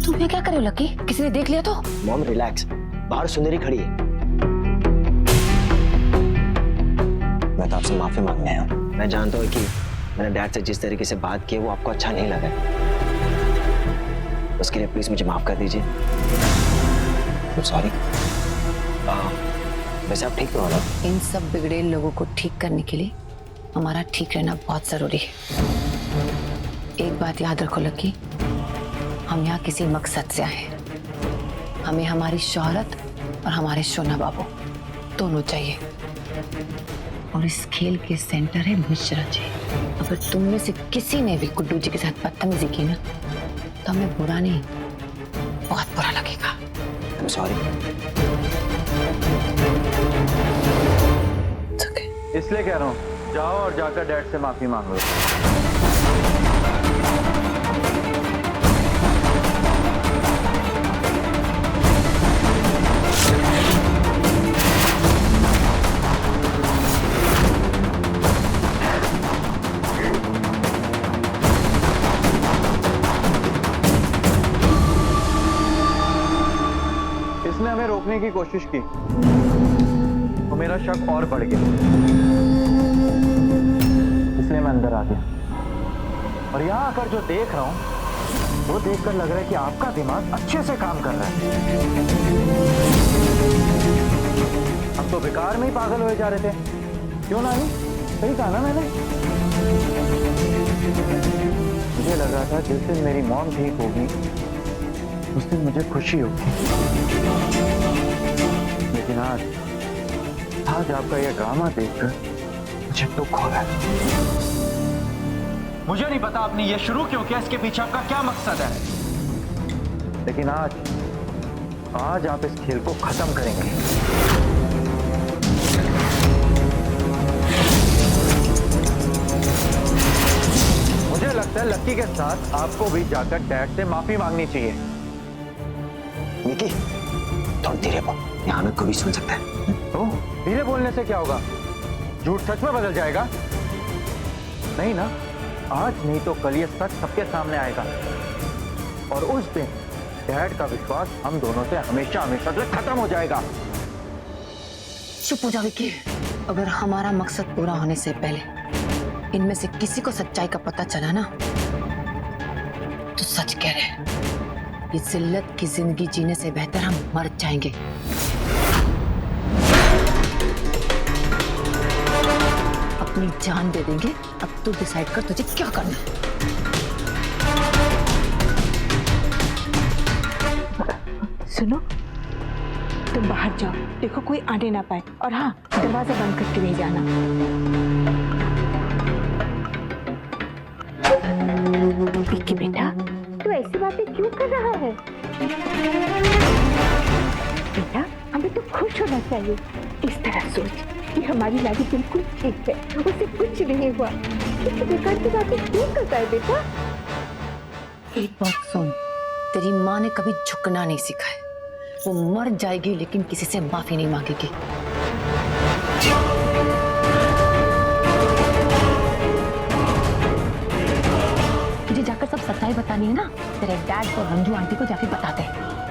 तुम ये क्या कर रहे हो लकी? किसी ने देख लिया तो? मॉम रिलैक्स, बाहर सुंदरी खड़ी है। मैं तो आपसे माफी मांगने आया हूँ। मैं जानता हूँ कि मैंने डैड से जिस तरीके से बात की वो आपको अच्छा नहीं लगा। उसके लिए प्लीज मुझे माफ कर दीजिए। सॉरी। वैसे आप ठीक तो हो ना? इन सब बिगड़े लोगों को ठीक करने के लिए हमारा ठीक रहना बहुत जरूरी है। एक बात याद रखो लकी, हम यहाँ किसी मकसद से आए हैं। हमें हमारी शोहरत और हमारे सोना बाबू दोनों चाहिए। और इस खेल के सेंटर है मिश्रा जी। अगर तुम में से किसी ने भी गुड्डू जी के साथ बदतमीजी की ना तो हमें बुरा नहीं, बहुत बुरा लगेगा। I'm sorry। इसलिए कह रहा हूँ, जाओ और जाकर डैड से माफी मांग लो। इसने हमें रोकने की कोशिश की तो मेरा शक और बढ़ गया, इसलिए मैं अंदर आ गया। और यहाँ आकर जो देख रहा हूँ वो देखकर लग रहा है कि आपका दिमाग अच्छे से काम कर रहा है। हम तो बेकार में ही पागल हुए जा रहे थे, क्यों नानी? सही कहा ना मैंने? मुझे लगा था जिस दिन मेरी मॉम ठीक होगी उस दिन मुझे खुशी होगी, लेकिन आज आपका यह ड्रामा देखकर मुझे दुख हो रहा है। मुझे नहीं पता आपने ये शुरू क्यों किया, इसके पीछे आपका क्या मकसद है, लेकिन आज आप इस खेल को खत्म करेंगे। मुझे लगता है लक्की के साथ आपको भी जाकर डैड से माफी मांगनी चाहिए। निकी, थोड़ा धीरे बोल, यहाँ में कोई भी सुन सकता है। तो धीरे बोलने से क्या होगा? झूठ सच में बदल जाएगा? नहीं ना, आज नहीं तो कल ये सच सबके सामने आएगा और उस दिन डैड का विश्वास हम दोनों से हमेशा हमेशा से खत्म हो जाएगा। चुप हो जाओ विक्की। अगर हमारा मकसद पूरा होने से पहले इनमें से किसी को सच्चाई का पता चला ना तो सच कह रहे हैं, ये जिल्लत की जिंदगी जीने से बेहतर हम मर जाएंगे। अपनी जान दे देंगे। अब तू डिसाइड कर तुझे क्या करना है। सुनो, तुम बाहर जाओ, देखो कोई आने ना पाए, और हाँ, दरवाजा बंद करके नहीं जाना। विक्की बेटा, तू ऐसी बातें क्यों कर रहा है? बेटा, हमें तो खुश होना चाहिए। इस तरह सोच कि हमारी लाडी बिल्कुल ठीक है, उसे कुछ नहीं हुआ। इस बेकार की बातें क्यों करता है बेटा? एक बात सुन, तेरी माँ ने कभी झुकना नहीं सिखाया। वो मर जाएगी लेकिन किसी से माफी नहीं मांगेगी। तुझे जाकर सब सच्चाई बतानी है ना, तेरे डैड और रंजू आंटी को जाके बता दे,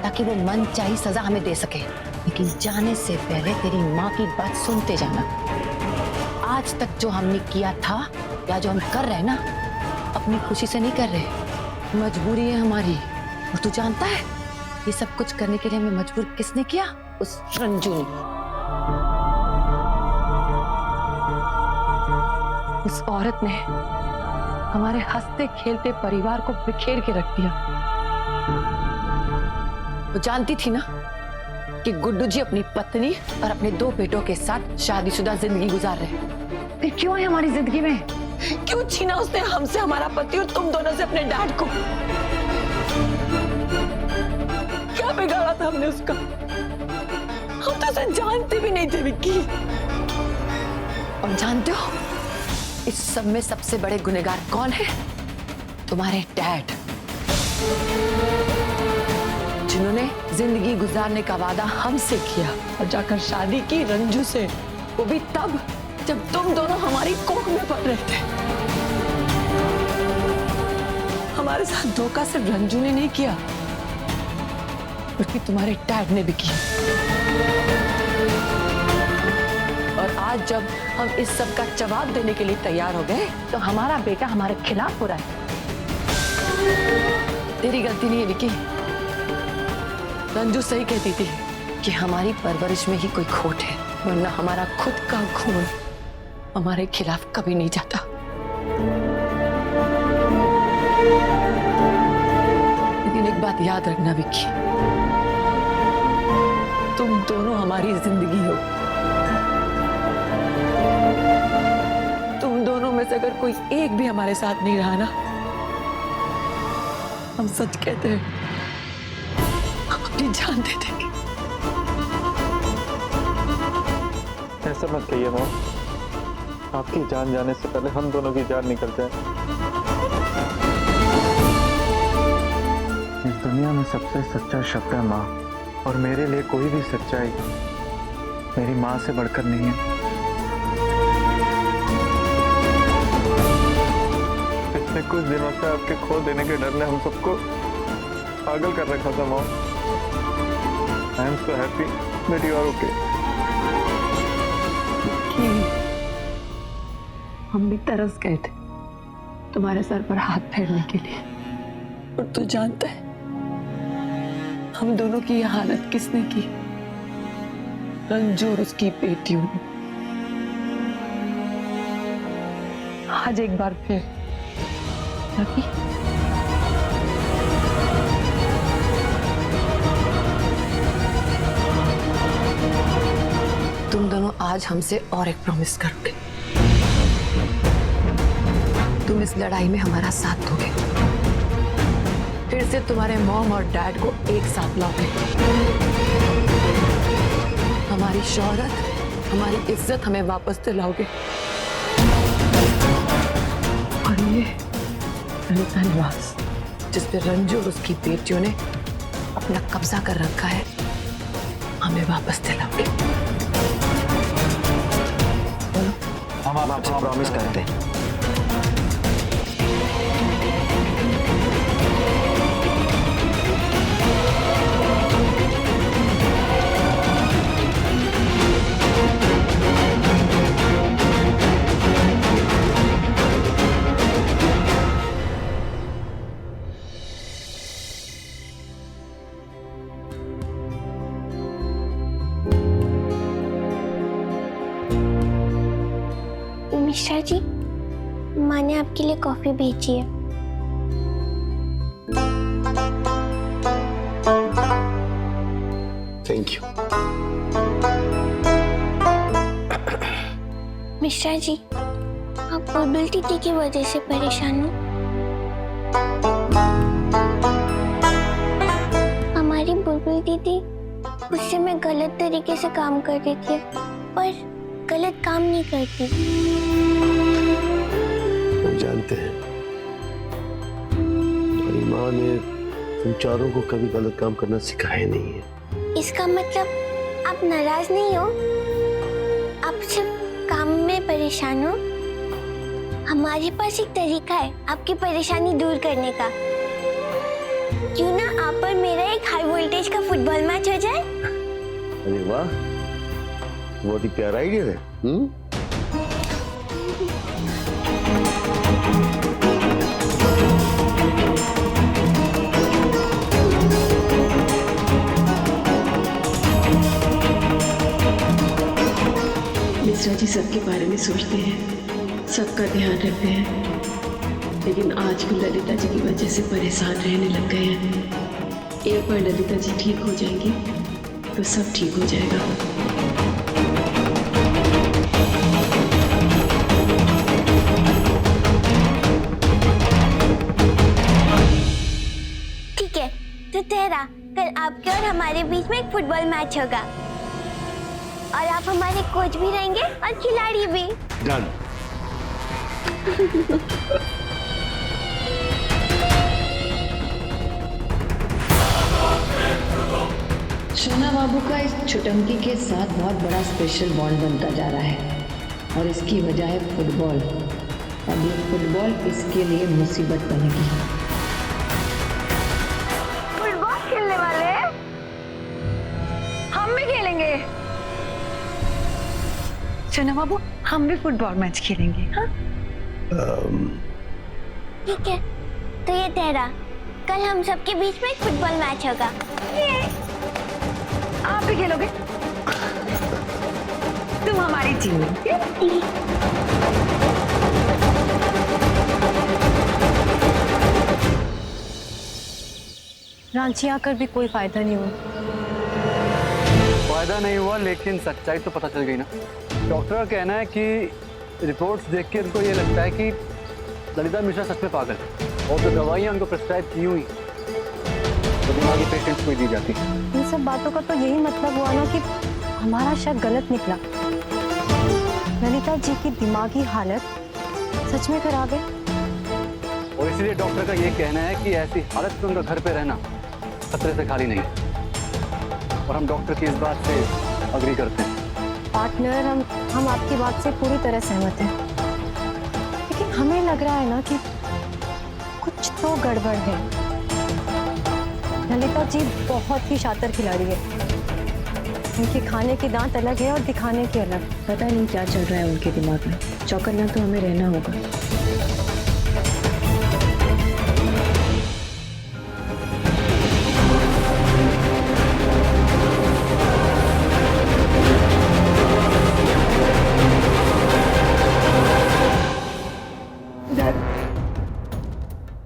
ताकि वो मन चाही सजा हमें दे सके। लेकिन जाने से पहले तेरी माँ की बात सुनते जाना। आज तक जो हमने किया था या जो हम कर रहे हैं ना, अपनी खुशी से नहीं कर रहे, मजबूरी है हमारी। और तू जानता है ये सब कुछ करने के लिए हमें मजबूर किसने किया? उस रंजू ने। उस औरत ने हमारे हंसते खेलते परिवार को बिखेर के रख दिया। वो जानती थी ना कि गुड्डू जी अपनी पत्नी और अपने 2 बेटों के साथ शादीशुदा जिंदगी गुजार रहे हैं। फिर क्यों है हमारी जिंदगी में? क्यों छीना उसने हमसे हमारा पति और तुम दोनों से अपने डैड को? क्या बिगाड़ा था हमने उसका? हम तो उसे जानते भी नहीं थे विक्की। और जानते हो इस सब में सबसे बड़े गुनहगार कौन है? तुम्हारे डैड, जिन्होंने जिंदगी गुजारने का वादा हमसे किया और जाकर शादी की रंजू से, वो भी तब जब तुम दोनों हमारी कोख में पड़ रहे थे। हमारे साथ धोखा सिर्फ रंजू ने नहीं किया, बल्कि तुम्हारे डैड ने भी किया। और आज जब हम इस सब का जवाब देने के लिए तैयार हो गए तो हमारा बेटा हमारे खिलाफ हो रहा है। तेरी गलती नहीं है विकी। रंजू सही कहती थी कि हमारी परवरिश में ही कोई खोट है, वरना हमारा खुद का खून हमारे खिलाफ कभी नहीं जाता। लेकिन एक बात याद रखना विक्की, तुम दोनों हमारी जिंदगी हो। तुम दोनों में से अगर कोई एक भी हमारे साथ नहीं रहा ना, हम सच कहते हैं हम अपनी जान दे देंगे। ऐसा मत कहिए माँ, आपकी जान जाने से पहले हम दोनों की जान निकल जाए। इस दुनिया में सबसे सच्चा शब्द है माँ, और मेरे लिए कोई भी सच्चाई मेरी माँ से बढ़कर नहीं है। पिछले कुछ दिनों से आपके खो देने के डर ने हम सबको पागल कर रखा था माँ। I am so happy that you are okay. हम भी तरस गए थे तुम्हारे सर पर हाथ फेरने के लिए, और तू जानता है हम दोनों की यह हालत किसने की? रंजू और उसकी बेटियों ने। आज एक बार फिर रवि, तुम दोनों आज हमसे और एक प्रॉमिस करोगे। तुम इस लड़ाई में हमारा साथ दोगे, फिर से तुम्हारे मॉम और डैड को एक साथ लाओगे। हमारी शौहरत, हमारी इज्जत हमें वापस दिलाओगे। और ये ललिता निवास जिस पे रंजू और उसकी बेटियों ने अपना कब्जा कर रखा है, हमें वापस दिलाओगे। हम आपसे प्रॉमिस करते हैं। मिश्रा जी, माँ ने आपके लिए कॉफी भेजी है। Thank you. मिश्रा जी, आप बुलबुल दीदी की वजह से परेशान हो। हमारी बुलबुल दीदी उससे मैं गलत तरीके से काम कर रही थी, पर गलत काम नहीं करती। हम जानते हैं तुम्हारी माँ ने तुम चारों को कभी गलत काम करना सिखाया नहीं है। इसका मतलब आप नाराज नहीं हो, आप सिर्फ काम में परेशान हो। हमारे पास एक तरीका है आपकी परेशानी दूर करने का। क्यों ना आप और मेरा एक हाई वोल्टेज का फुटबॉल मैच हो जाए? अरे वाह, बहुत ही प्यारा आइडिया है। मिश्रा जी सबके बारे में सोचते हैं, सबका ध्यान रखते हैं, लेकिन आज भी ललिता जी की वजह से परेशान रहने लग गए हैं। एक बार ललिता जी ठीक हो जाएंगी तो सब ठीक हो जाएगा। ठीक है, तो तेरा कल आपके और हमारे बीच में एक फुटबॉल मैच होगा, और आप हमारे कोच भी रहेंगे और खिलाड़ी भी। डन। सोना बाबू का इस छुटंकी के साथ बहुत बड़ा स्पेशल बॉन्ड बनता जा रहा है, और इसकी वजह है फुटबॉल। अब ये फुटबॉल इसके लिए मुसीबत बनेगी। चना बाबू, हम भी फुटबॉल मैच खेलेंगे। हाँ ठीक है, तो ये तेरा, कल हम सबके बीच में एक फुटबॉल मैच होगा। आप भी खेलोगे? तुम हमारी टीम में। रांची आकर भी कोई फायदा नहीं हुआ। फायदा नहीं हुआ, लेकिन सच्चाई तो पता चल गई ना। डॉक्टर का कहना है कि रिपोर्ट्स देख के उनको ये लगता है कि ललिता मिश्रा सच में पागल है, और जो दवाइयाँ उनको प्रिस्क्राइब की हुई तो दिमागी पेशेंट्स को ही दी जाती है। इन सब बातों का तो यही मतलब हुआ ना कि हमारा शक गलत निकला। ललिता जी की दिमागी हालत सच में खराब है, और इसलिए डॉक्टर का ये कहना है कि ऐसी हालत में उनका घर पे रहना खतरे से खाली नहीं, और हम डॉक्टर की इस बात से अग्री करते हैं। पार्टनर, हम आपकी बात से पूरी तरह सहमत हैं, लेकिन हमें लग रहा है ना कि कुछ तो गड़बड़ है। ललिता जी बहुत ही शातिर खिलाड़ी है। उनके खाने की दांत अलग है और दिखाने की अलग। पता नहीं क्या चल रहा है उनके दिमाग में। चौकन्ना तो हमें रहना होगा।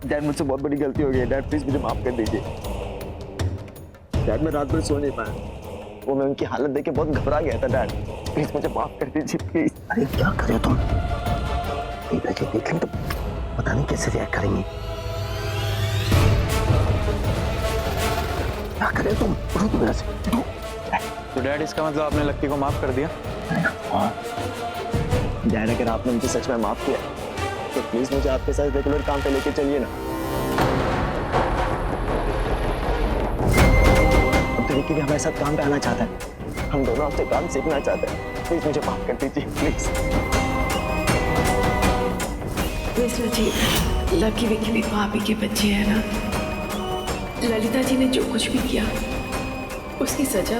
डैड, मुझसे बहुत बड़ी गलती हो गई है। डैड प्लीज मुझे माफ कर दीजिए। डैड, मैं रात भर सो नहीं पाया, वो मैं उनकी हालत देख के बहुत घबरा गया था। डैड प्लीज मुझे माफ कर दीजिए, प्लीज। अरे क्या कर रहे हो तुम? देख लें तो पता नहीं कैसे रिएक्ट करेंगी। क्या कर रहे हो तुम? उठो तुम यहाँ से। तो डैड, इसका मतलब आपने लक्की को माफ कर दिया? डैड, अगर आपने मुझे सच में माफ किया तो प्लीज मुझे आपके साथ रेगुलर काम पे लेके चलिए ना। अब तो रिकी भी हमारे साथ काम पे आना चाहता है। हम दोनों आपसे काम सीखना चाहते हैं। प्लीज मुझे माफ कर दीजिए, प्लीज। मिश्रा जी, लकी विकी भी भाभी के बच्चे हैं ना। ललिता जी ने जो कुछ भी किया उसकी सजा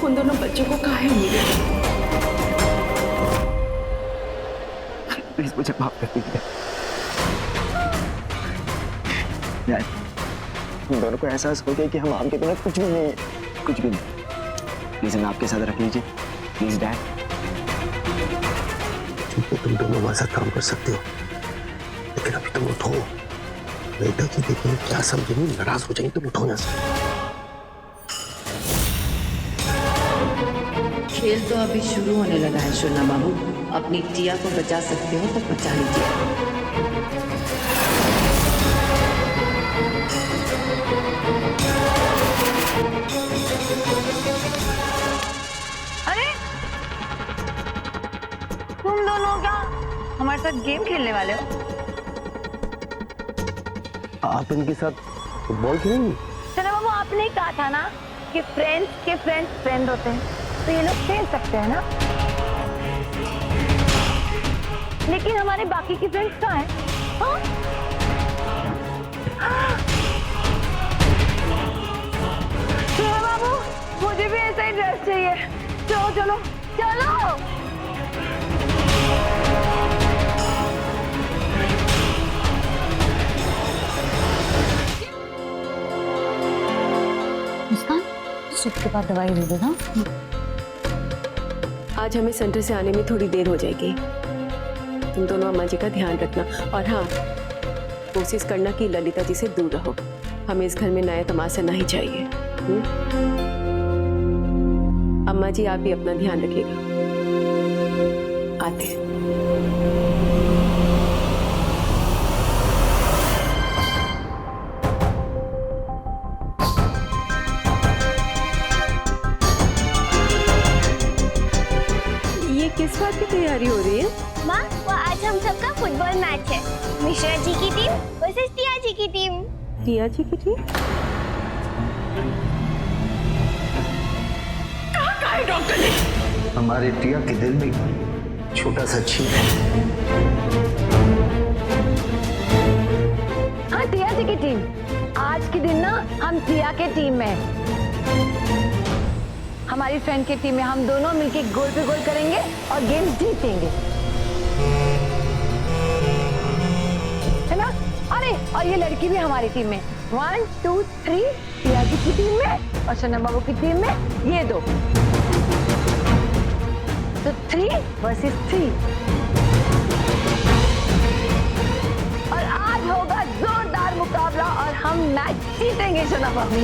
उन दोनों बच्चों को काहे मिली। प्लीज मुझे माफ कर दीजिए। यार, हम दोनों को एहसास हो गया कि हम आपके बिना कुछ भी नहीं है, कुछ भी नहीं। प्लीज हमें आपके साथ रख लीजिए, प्लीज डैड। ठीक है, तुम दोनों हमारे साथ काम कर सकते हो, लेकिन अभी तुम उठो। ललिता जी देखेंगे, क्या समझेंगे, नाराज हो जाएंगे। तुम उठो यहाँ से। खेल तो अभी शुरू होने लगा है शुरना बाबू। अपनी टिया को बचा सकते हो तो बचा लीजिए। अरे तुम दोनों क्या हमारे साथ गेम खेलने वाले हो? आप इनके साथ फुटबॉल खेलेंगे? चलो बाबू, आपने कहा था ना कि फ्रेंड्स के फ्रेंड्स फ्रेंड होते हैं, तो ये लोग खेल सकते हैं ना। लेकिन हमारे बाकी के फ्रेंड्स कहाँ हैं? चलो बाबू, मुझे भी ऐसा ही ड्रेस चाहिए। चलो चलो चलो। मुस्कान, सुबह के बाद दवाई दे देना। आज हमें सेंटर से आने में थोड़ी देर हो जाएगी। तुम दोनों अम्मा जी का ध्यान रखना, और हाँ, कोशिश करना कि ललिता जी से दूर रहो। हमें इस घर में नया तमाशा नहीं चाहिए। अम्मा जी, आप भी अपना ध्यान रखिएगा। आते हैं। ये किस बात की तैयारी हो रही है? माँ, वो आज हम सबका फुटबॉल मैच है। मिश्रा जी की टीम वर्सेस टिया जी की टीम। टिया जी की टीम? कहाँ है डॉक्टर ने? हमारे टिया के दिल में छोटा सा छींक है। हाँ, टिया जी की टीम। आज के दिन ना हम टिया के टीम में हैं। हमारी फ्रेंड की टीम में हम दोनों मिलके गोल पे गोल करेंगे और गेम जीतेंगे, है ना? अरे और ये लड़की भी हमारी टीम में, 1 2 3 टिया जी की टीम में और सना बाबू की टीम में ये दो, तो 3 वर्सेस 3। और आज होगा जोरदार मुकाबला और हम मैच जीतेंगे सना बाबू।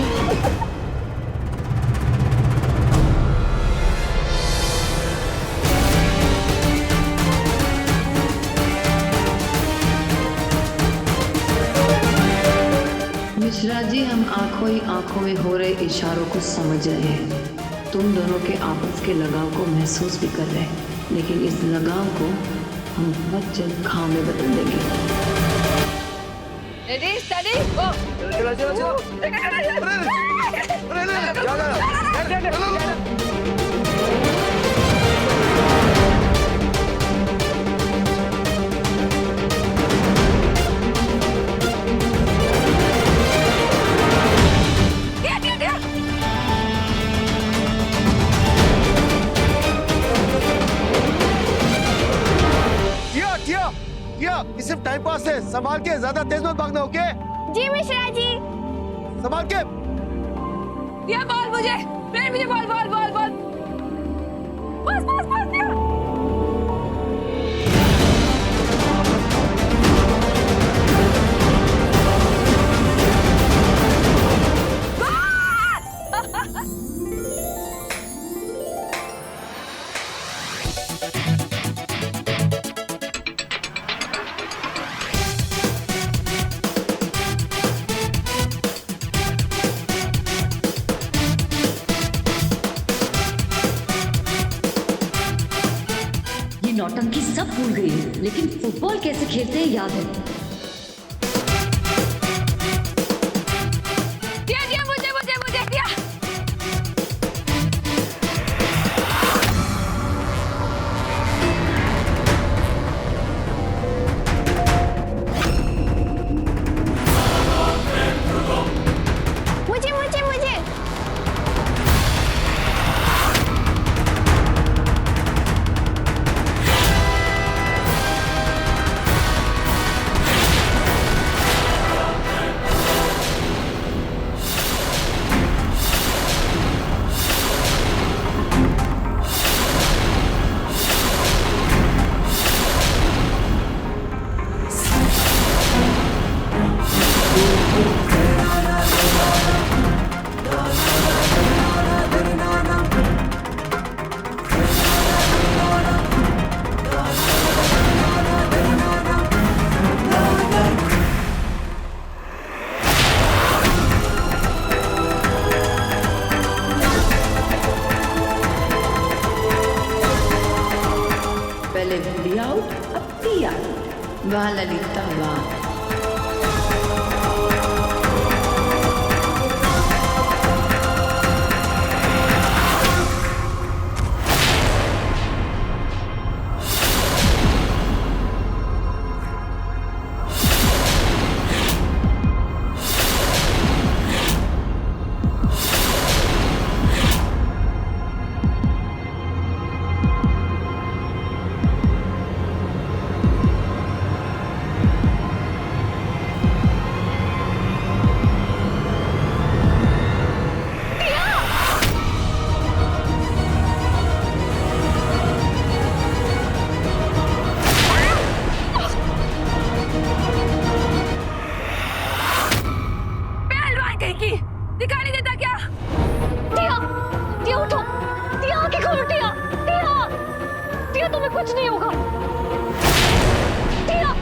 मिश्रा जी, हम आंखों ही आंखों में हो रहे इशारों को समझ रहे हैं। तुम दोनों के आपस के लगाव को महसूस भी कर रहे हैं, लेकिन इस लगाव को हम बहुत जल्द घाव में बदल देंगे। रेडी स्टडी गो। चलो चलो चलो। ये सिर्फ टाइम पास है, संभाल के, ज्यादा तेज मत भागना, ओके? जी मिश्रा जी। संभाल के। ये बॉल मुझे बॉल बॉल बॉल बॉल बस बस बस दिया। नौटंकी सब भूल गई है, लेकिन फुटबॉल कैसे खेलते हैं याद है। दिया दिया मुझे मुझे मुझे दिया। मुझे मुझे मुझे। पहले डी आउट, अब टी आउट। वाह ललिता वाह। दिखाई नहीं देता क्या? टिया, टिया उठो, टिया आंखें खोलो, टिया, टिया, टिया तुम्हें कुछ नहीं होगा, टिया।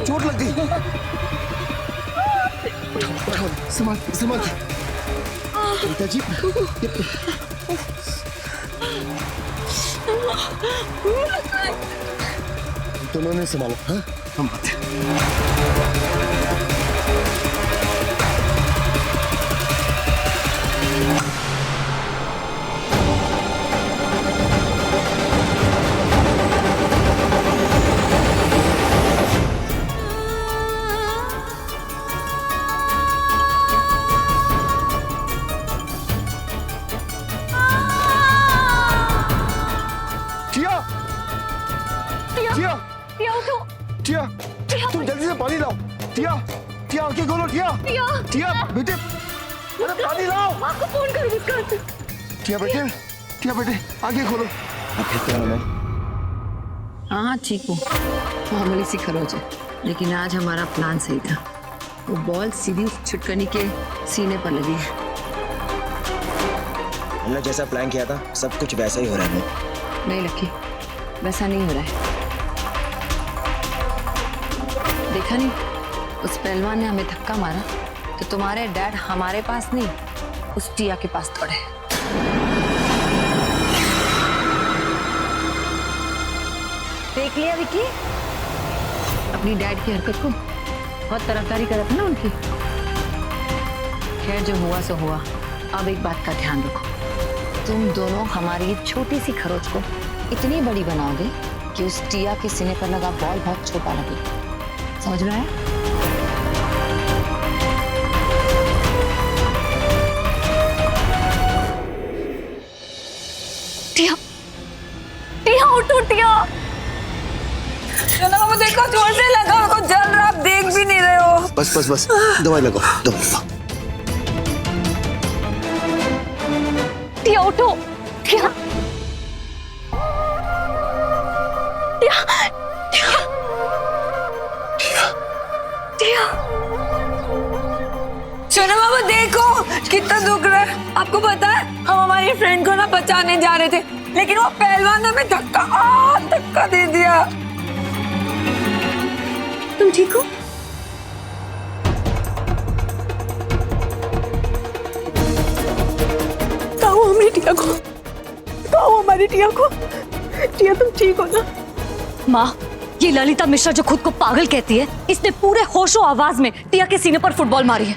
चोट लग गई। संभाल संभाल। ललिता जी दोनों ने संभालो। हाँ हम आते हैं। टिया, तुम जल्दी से पानी लाओ। टिया, टिया आंखें खोलो। टिया, टिया बेटे, अरे पानी लाओ। आपको फोन करूँ इसका। टिया बेटे, आंखें खोलो। अब क्या है? हाँ चीकू, मामूली सी खरोच है, लेकिन आज हमारा प्लान सही था। वो बॉल सीधी उस छुटकनी के सीने पर लगी है। हमने जैसा प्लान किया था सब कुछ वैसा ही हो रहा है। नहीं लक्की, वैसा नहीं हो रहा है। देखा नहीं, उस पहलवान ने हमें धक्का मारा तो तुम्हारे डैड हमारे पास नहीं, उस टिया के पास दौड़े। देख लिया विक्की, अपनी डैड की हरकत को बहुत तरफदारी कर रहा था ना उनकी। खैर जो हुआ सो हुआ। अब एक बात का ध्यान रखो, तुम दोनों हमारी छोटी सी खरोच को इतनी बड़ी बनाओगे कि उस टिया के सीने पर लगा बॉल बहुत छोटा लगे। समझ में आया? टिया, टिया उठो टिया। चलो मुझे देखो, जोर से लगाओ, को जल रहा, आप देख भी नहीं रहे हो। बस दवाई लगाओ, दवाई। टिया उठो, टिया, टिया, टिया, टिया। चलो बाबू देखो कितना दुख रहा है। आपको पता है हम हमारी फ्रेंड को ना बचाने जा रहे थे, लेकिन वो पहलवान ने हमें धक्का दे दिया। तुम ठीक हो? कहो हमारी टिया को, कहो हमारी टिया को। टिया तुम ठीक हो ना? माँ, ये ललिता मिश्रा जो खुद को पागल कहती है, इसने पूरे होशो आवाज में टिया के सीने पर फुटबॉल मारी है।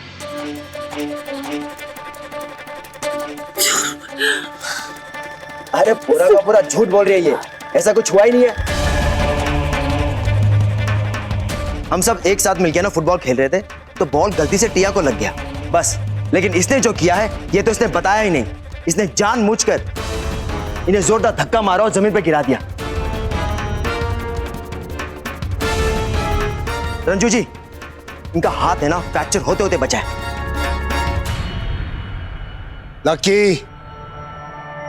अरे पूरा का पूरा झूठ बोल रही है ये, ऐसा कुछ हुआ ही नहीं है। हम सब एक साथ मिलकर ना फुटबॉल खेल रहे थे तो बॉल गलती से टिया को लग गया बस। लेकिन इसने जो किया है ये तो इसने बताया ही नहीं। इसने जानबूझकर इन्हें जोरदार धक्का मारा और जमीन पर गिरा दिया। रंजू जी, इनका हाथ है ना फ्रैक्चर होते होते बचा है। लकी,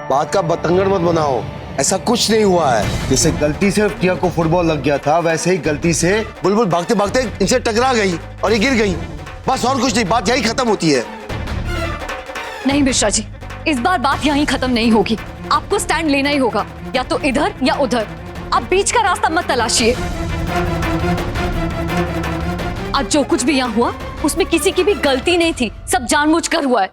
बात का बतंगड़ मत बनाओ, ऐसा कुछ नहीं हुआ है। जैसे गलती से टिया को फुटबॉल लग गया था, वैसे ही गलती से बुलबुल भागते भागते इनसे टकरा गई और ये गिर गई, बस और कुछ नहीं। बात यही खत्म होती है। नहीं मिश्रा जी, इस बार बात यहीं खत्म नहीं होगी। आपको स्टैंड लेना ही होगा, या तो इधर या उधर। आप बीच का रास्ता मत तलाशिए। आज जो कुछ भी यहाँ हुआ उसमें किसी की भी गलती नहीं थी, सब जानबूझकर हुआ है।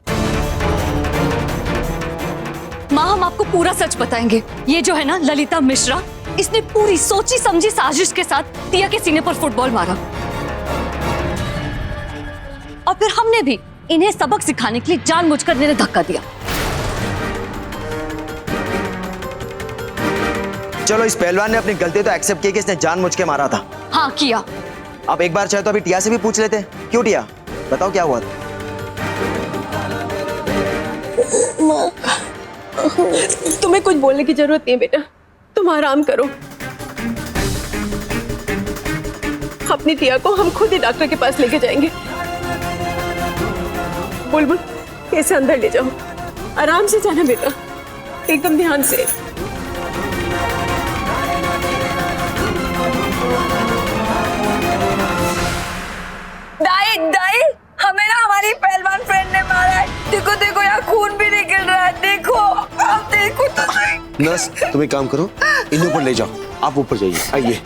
माँ, हम आपको पूरा सच बताएंगे। ये जो है ना ललिता मिश्रा, इसने पूरी सोची समझी साजिश के साथ टिया के सीने पर फुटबॉल मारा। और फिर हमने भी इन्हें सबक सिखाने के लिए जानबूझकर इन्हें धक्का दिया। चलो, इस पहलवान ने अपनी गलती तो एक्सेप्ट की कि इसने जानबूझ के मारा था। हाँ किया। अब एक बार चाहे तो अभी टिया से भी पूछ लेते हैं। क्यों टिया, बताओ क्या हुआ था? तुम्हें कुछ बोलने की जरूरत नहीं है बेटा, तुम आराम करो। अपनी टिया को हम खुद ही डॉक्टर के पास लेके जाएंगे। बुलबुल, इसे अंदर ले जाओ, आराम से जाना बेटा, एकदम ध्यान से। दाई, हमें ना हमारी पहलवान फ्रेंड ने मारा है। देखो देखो, यहाँ खून भी निकल रहा है। देखो, आप देखो तो सही। नर्स, तुम एक काम करो, इन्हें ऊपर ले जाओ। आप ऊपर जाइए, आइए।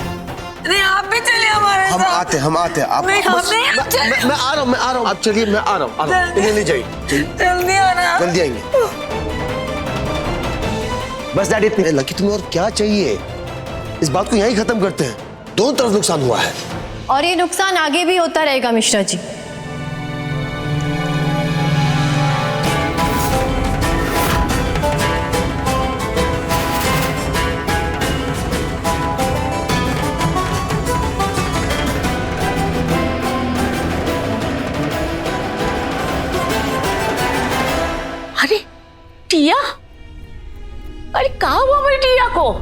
नहीं आप भी चलिए हमारे हम साथ। आते आप नहीं, हम नहीं, हम चलिए। मैं आ रहा हूँ आप चलिए, मैं आ रहा हूँ इन्हें ले जाइए, जल्दी आना। जल्दी आएंगे। बस डैडी इतनी। लकी तुम्हें और क्या चाहिए? इस बात को यहीं खत्म करते हैं। दोनों तरफ नुकसान हुआ है और ये नुकसान आगे भी होता रहेगा मिश्रा जी। अरे टिया, अरे कहा हुआ मेरी टिया को?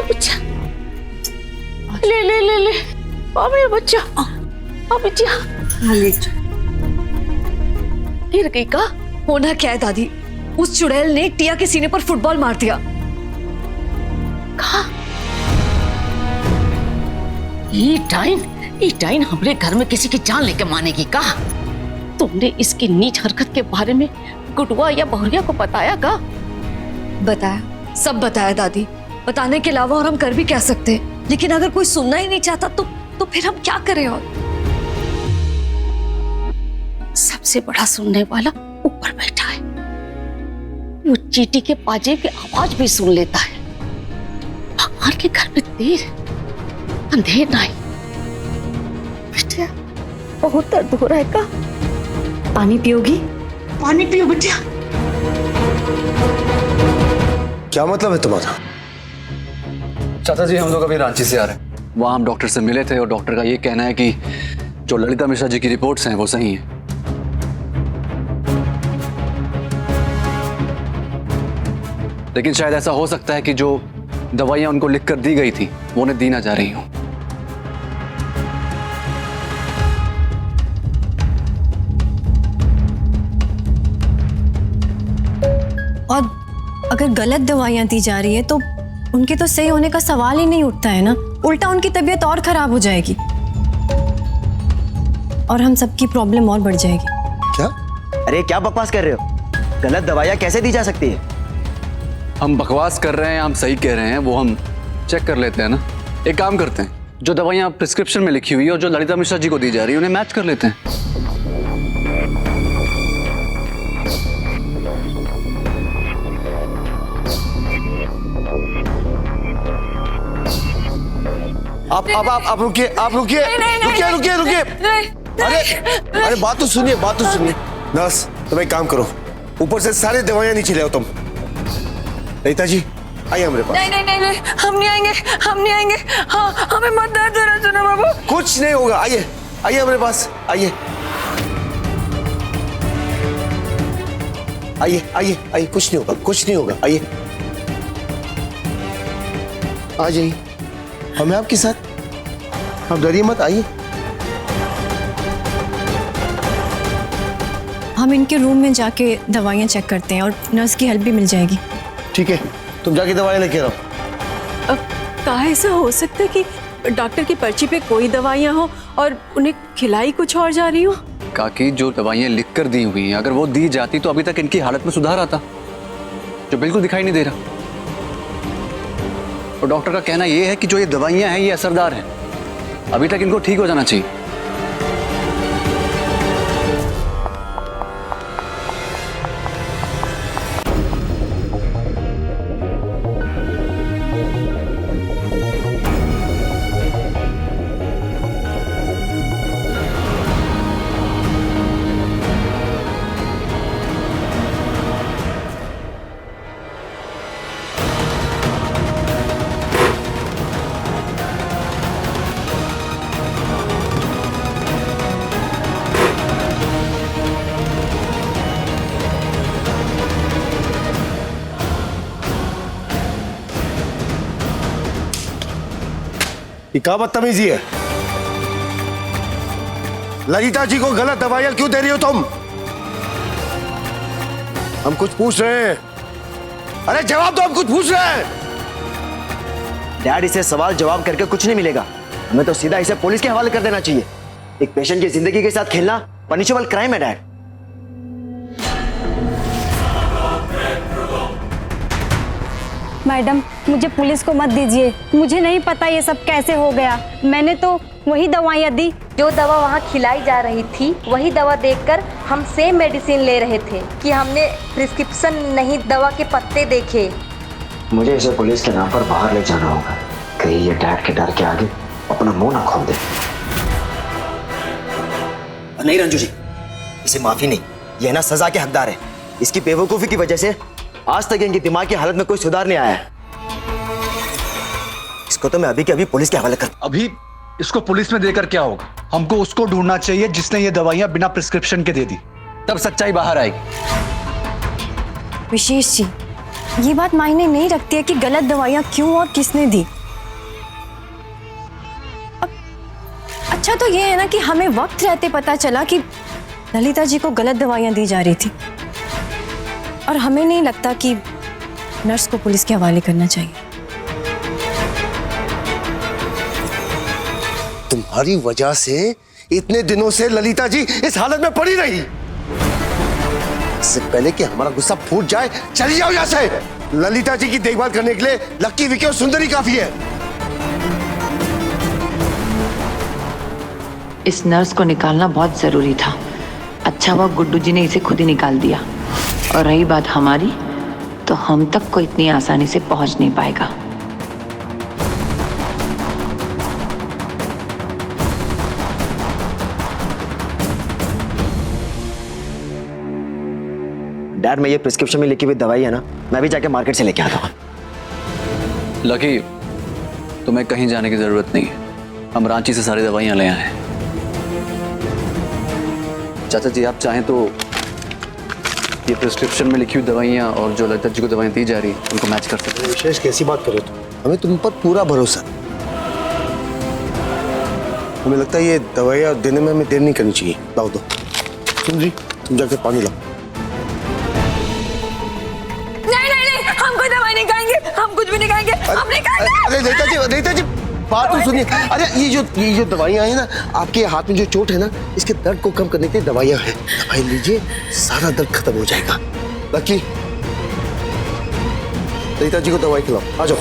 बच्चा ले ले ले ले, मेरा बच्चा बच्चा गिर गई का? होना क्या है दादी, उस चुड़ैल ने टिया के सीने पर फुटबॉल मार दिया। कहा? ईटाइन हमरे घर में किसी की जान लेके मानेगी का? तुमने इसकी नीच हरकत के बारे में गुडुआ या बहुरिया को बताया का? बताया, सब बताया दादी। बताने के अलावा और हम कर भी क्या सकते हैं? लेकिन अगर कोई सुनना ही नहीं चाहता तो फिर हम क्या करें? और सबसे बड़ा सुनने वाला ऊपर बैठा है, वो चींटी के पाजे की आवाज भी सुन लेता है। भगवान के घर में देर अंधेर नहीं। बेटा बहुत दर्द हो रहा है का? पानी पियोगी? पानी पियो बेटा। क्या मतलब है तुम्हारा? चाचा जी, हम लोग अभी रांची से आ रहे हैं। वहाँ हम डॉक्टर से मिले थे और डॉक्टर का ये कहना है कि जो ललिता मिश्रा जी की रिपोर्ट्स हैं वो सही हैं। लेकिन शायद ऐसा हो सकता है कि जो दवाइयाँ उनको लिख कर दी गई थी वो उन्हें दी ना जा रही हों। और अगर गलत दवाइयाँ दी जा रही है तो उनके तो सही होने का सवाल ही नहीं उठता है ना। उल्टा उनकी तबीयत और खराब हो जाएगी और हम सबकी प्रॉब्लम और बढ़ जाएगी। क्या? अरे क्या बकवास कर रहे हो? गलत दवाइयाँ कैसे दी जा सकती है? हम बकवास कर रहे हैं, हम सही कह रहे हैं, वो हम चेक कर लेते हैं ना। एक काम करते हैं, जो दवाइयाँ प्रिस्क्रिप्शन में लिखी हुई है और जो ललिता मिश्रा जी को दी जा रही है उन्हें मैच कर लेते हैं। आप रुकिए, रुकिए। अरे बात तो सुनिए। नर्स, तुम एक काम करो, ऊपर से सारी दवाइयां नीचे ले आओ तुम। ललिता जी आइए हमारे पास। नहीं, हम नहीं आएंगे। हाँ, हमें मत दर्द हो रहा सुना बाबू। कुछ नहीं होगा, आइए हमारे पास, आइए, कुछ नहीं होगा, आइए, आ जाइए, हमें आपके साथ, आप डरिए मत, आइए। हम इनके रूम में जाके दवाइयाँ चेक करते हैं और नर्स की हेल्प भी मिल जाएगी। ठीक है, तुम जाके दवाई लेके आओ। कहाँ ऐसा हो सकता है कि डॉक्टर की पर्ची पे कोई दवाइयाँ हो और उन्हें खिलाई कुछ और जा रही हो? काकी, जो दवाइयाँ लिख कर दी हुई हैं अगर वो दी जाती तो अभी तक इनकी हालत में सुधार आता, जो बिल्कुल दिखाई नहीं दे रहा। और डॉक्टर का कहना ये है कि जो ये दवाइयाँ हैं ये असरदार हैं, अभी तक इनको ठीक हो जाना चाहिए। ये क्या बदतमीजी है? ललिता जी को गलत दवाइयां क्यों दे रही हो तुम? हम कुछ पूछ रहे हैं। अरे जवाब दो, हम कुछ पूछ रहे हैं। डैड, इसे सवाल जवाब करके कुछ नहीं मिलेगा। हमें तो सीधा इसे पुलिस के हवाले कर देना चाहिए। एक पेशेंट की जिंदगी के साथ खेलना पनिशेबल क्राइम है डैड। मैडम मुझे पुलिस को मत दीजिए, मुझे नहीं पता ये सब कैसे हो गया। मैंने तो वही दवाइयाँ दी। जो दवा वहाँ खिलाई जा रही थी वही दवा देखकर हम सेम मेडिसिन ले रहे थे कि हमने प्रिस्क्रिप्शन नहीं दवा के पत्ते देखे। मुझे इसे पुलिस के नाम पर बाहर ले जाना होगा, कहीं ये डैड के डर के आगे अपना मुंह ना खोल दे। नहीं रंजू जी, इसे माफी नहीं, यह ना सजा के हकदार है। इसकी बेवकूफी की वजह से आज तक इनकी दिमाग की हालत में कोई सुधार नहीं आया है। इसको तो मैं अभी के अभी पुलिस के हवाले कर। अभी इसको पुलिस में देकर क्या होगा? हमको उसको ढूंढना चाहिए जिसने ये दवाइयां बिना प्रिस्क्रिप्शन के दे दी, तब सच्चाई बाहर आएगी। विशेष जी, ये बात मायने नहीं रखती है कि गलत दवाइयाँ क्यों और किसने दी। अच्छा तो ये है ना कि हमें वक्त रहते पता चला कि ललिता जी को गलत दवाइयाँ दी जा रही थी, और हमें नहीं लगता कि नर्स को पुलिस के हवाले करना चाहिए। तुम्हारी वजह से इतने दिनों से ललिता जी इस हालत में पड़ी रही। इससे पहले कि हमारा गुस्सा फूट जाए, चली जाओ यहाँ से। ललिता जी की देखभाल करने के लिए लक्की, विकी और सुंदरी काफी है। इस नर्स को निकालना बहुत जरूरी था। अच्छा हुआ गुड्डू जी ने इसे खुद ही निकाल दिया। और रही बात हमारी, तो हम तक को इतनी आसानी से पहुंच नहीं पाएगा। डैड, मैं ये प्रिस्क्रिप्शन में लिखी हुई दवाई है ना, मैं भी जाके मार्केट से लेके आता हूँ। लकी, तुम्हें कहीं जाने की जरूरत नहीं है, हम रांची से सारी दवाइयां ले आए हैं। चाचा जी आप चाहें तो ये प्रिस्क्रिप्शन में लिखी हुई दवाइयां और जो ललिता जी को दवाइयां दी जा रही उनको मैच कर सकते हैं। विशेष कैसी बात करो तुम, हमें तुम पर पूरा भरोसा। हमें लगता है ये दवाइयाँ देने में हमें देर नहीं करनी चाहिए। लाओ दो। सुंदरी तुम जाकर पानी लाओ। नहीं, हम कोई दवाई नहीं खाएंगे, हम कुछ भी नहीं खाएंगे, हम नहीं खाएंगे। अरे ललिता जी बात तो सुनिए। अरे ये जो दवाइयाँ हैं ना, आपके हाथ में जो चोट है ना, इसके दर्द को कम करने की दवाइयाँ हैं। दवाई लीजिए, सारा दर्द खत्म हो जाएगा। लकी, ललिता जी को दवाई खिलाओ। आ जाओ।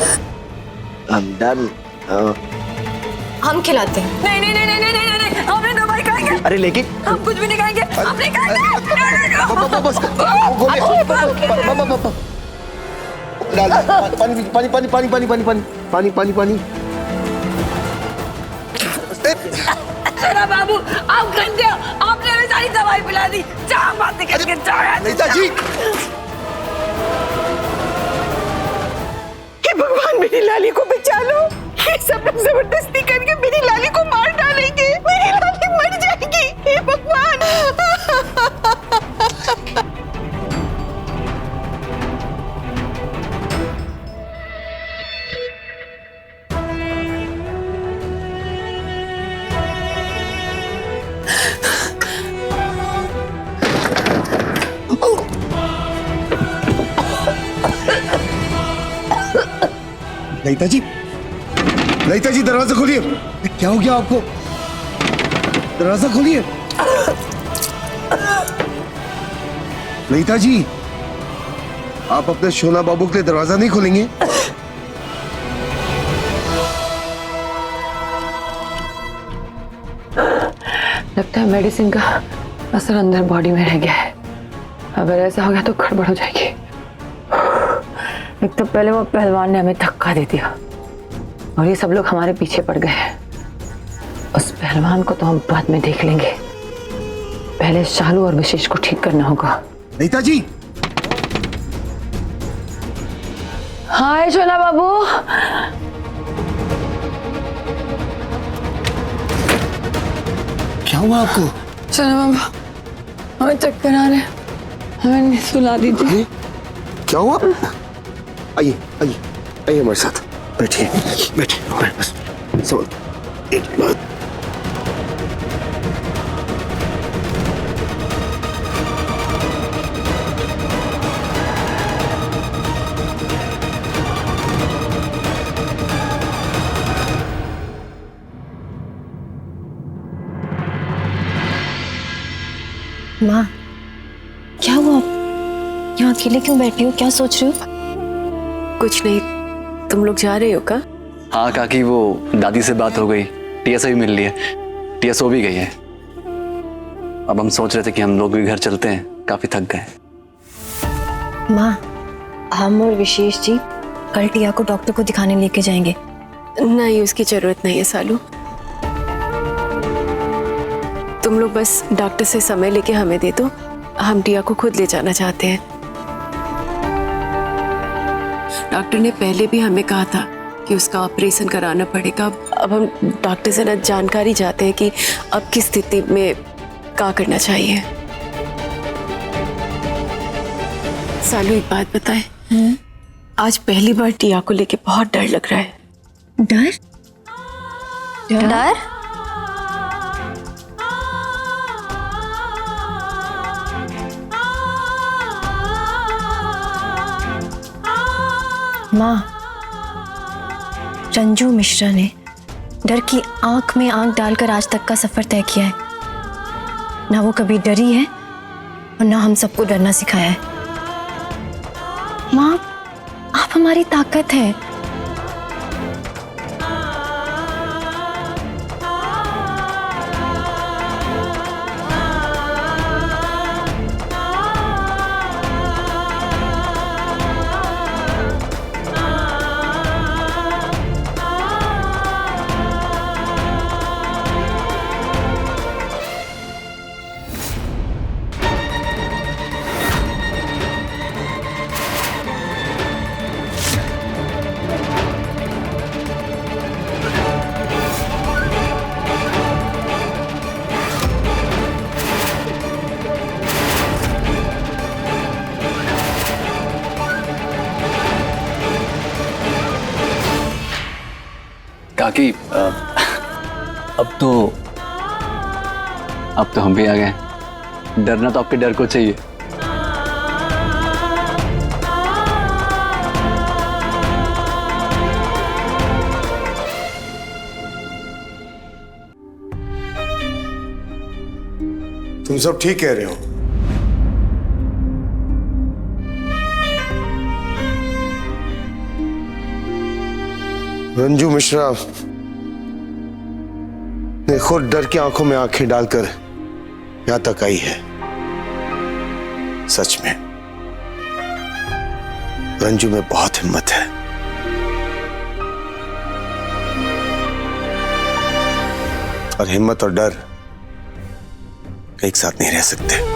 हम खिलाते हैं। नहीं, हमें दवाई खाएंगे। अरे लेकिन हम कुछ भी नहीं खाएंगे, हम नहीं खाएंगे। पानी। अरे बाबू, आप गंदे हो, आपने हमें सारी दवाई पिला दी। चाह बातें करके ललिता जी, हे भगवान, मेरी लाली को बचा लो। ये सब लोग जबरदस्ती करके मेरी लाली को मार डालेंगे, मेरी लाली मर जाएगी। हे भगवान। ललिता जी दरवाजा खोलिए। क्या हो गया आपको? दरवाजा खोलिए। ललिता जी, आप अपने शोना बाबू के लिए दरवाजा नहीं खोलेंगे? लगता है मेडिसिन का असर अंदर बॉडी में रह गया है। अगर ऐसा हो गया तो गड़बड़ हो जाएगी। एक तो पहले वो पहलवान ने हमें धक्का दे दिया और ये सब लोग हमारे पीछे पड़ गए। उस पहलवान को तो हम बाद में देख लेंगे, पहले शालू और विशेष को ठीक करना होगा। ललिता जी। हाय शोना बाबू। क्या हुआ आपको? शोना बाबू, हमें चक्कर आ रहे हैं, हमें सुला दीजिए। क्या हुआ? आइए हमारे साथ। बैठिए बस समझ। माँ, क्या हुआ? यहाँ अकेले क्यों बैठी हो? क्या सोच रही हो? कुछ नहीं, तुम लोग जा रहे हो का? हाँ काकी, वो दादी से बात हो गई, टिया से भी मिल ली है, टिया सो भी गई है। अब हम सोच रहे थे कि हम लोग भी घर चलते हैं, काफी थक गए। माँ, हम और विशेष जी कल टिया को डॉक्टर को दिखाने लेके जाएंगे। नहीं, उसकी जरूरत नहीं है सालू। तुम लोग बस डॉक्टर से समय लेके हमें दे दो, हम टिया को खुद ले जाना चाहते हैं। डॉक्टर ने पहले भी हमें कहा था कि उसका ऑपरेशन कराना पड़ेगा। अब हम डॉक्टर से ना जानकारी चाहते हैं कि अब किस स्थिति में क्या करना चाहिए। सालू, एक बात बताएं, आज पहली बार टिया को लेके बहुत डर लग रहा है। डर? डर? माँ, रंजू मिश्रा ने डर की आंख में आंख डालकर आज तक का सफर तय किया है। ना वो कभी डरी है और ना हम सबको डरना सिखाया है। माँ, आप हमारी ताकत है। काकी, अब तो हम भी आ गए। डरना तो आपके डर को चाहिए। तुम सब ठीक कह रहे हो। रंजू मिश्रा ने खुद डर की आंखों में आंखें डालकर यहां तक आई है। सच में रंजू में बहुत हिम्मत है। और हिम्मत और डर एक साथ नहीं रह सकते।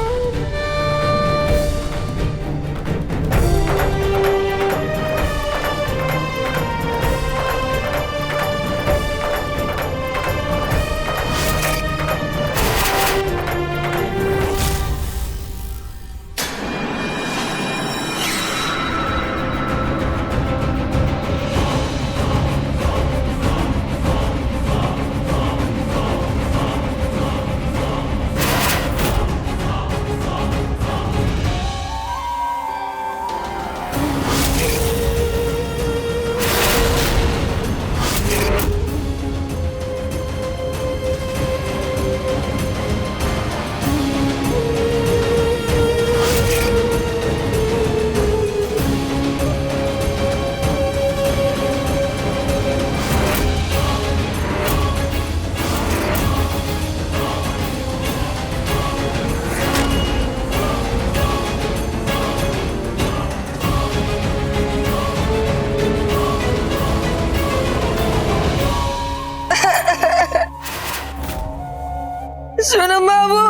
सुनो बाबू,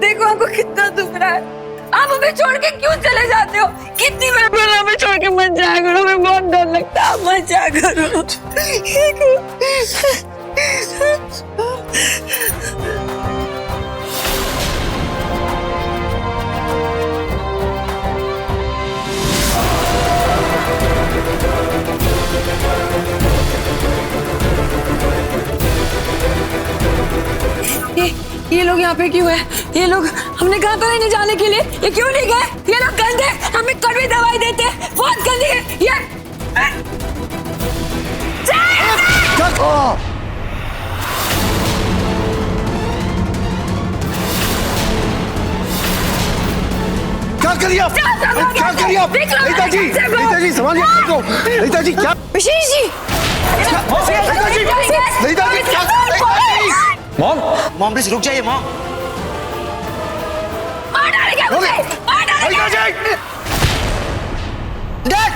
देखो आपको कितना दुख रहा है। आप हमें छोड़ के क्यों चले जाते हो? कितनी बार बोला हमें छोड़ के मत जाया करो, हमें बहुत डर लगता है, मत जाया करो। ये लोग यहाँ पे क्यों है? ये लोग, हमने कहा था नहीं जाने के लिए, ये क्यों नहीं गए? ये लोग गंदे, हमें कड़वी दवाई देते, बहुत गंदी है ये। क्या करिए आप? क्या करिए आप? ललिता जी संभालिए खुद को। ललिता जी क्या? विशेष जी, ललिता जी क्या? मॉम मॉम प्लीज रुक जाइए mom. Lalita ji dad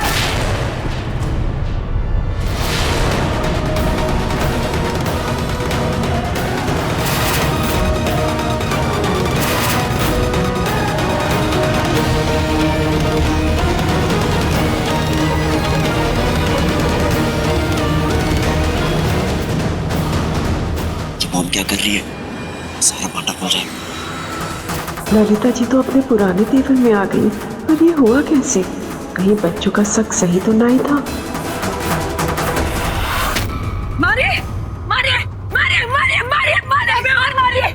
mom क्या कर रही है? सारा पाटा हो जाएगा। ललिता जी तो अपने पुराने तेवर में आ गई, पर ये हुआ कैसे? कहीं बच्चों का शक सही तो नहीं था? मारिए मारिए मारिए मारिए मारिए मारिए हमें और मारिए,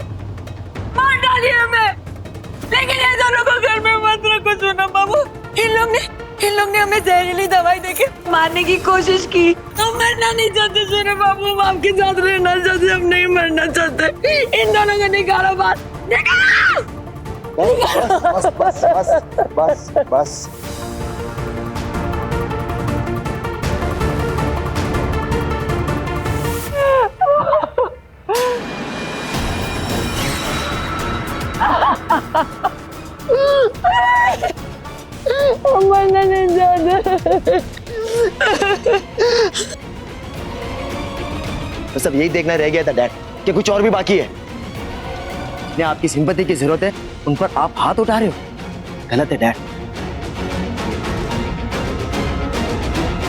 मार डालिए हमें, लेकिन ये दोनों को घर में मत रखो। सुनो बाबू, इन लोग ने हमें जहरीली दवाई देके मारने की कोशिश की। हम मरना नहीं चाहते सुनो बाबू, हम आपके साथ रहना चाहते, हम नहीं मरना चाहते। इन दोनों को निकालो बात, निकालो। बस बस बस बस बस। मरना नहीं चाहते। बस अब यही देखना रह गया था डैड कि कुछ और भी बाकी है। जिन्हें आपकी सिंपैथी की जरूरत है उन पर आप हाथ उठा रहे हो, गलत है डैड।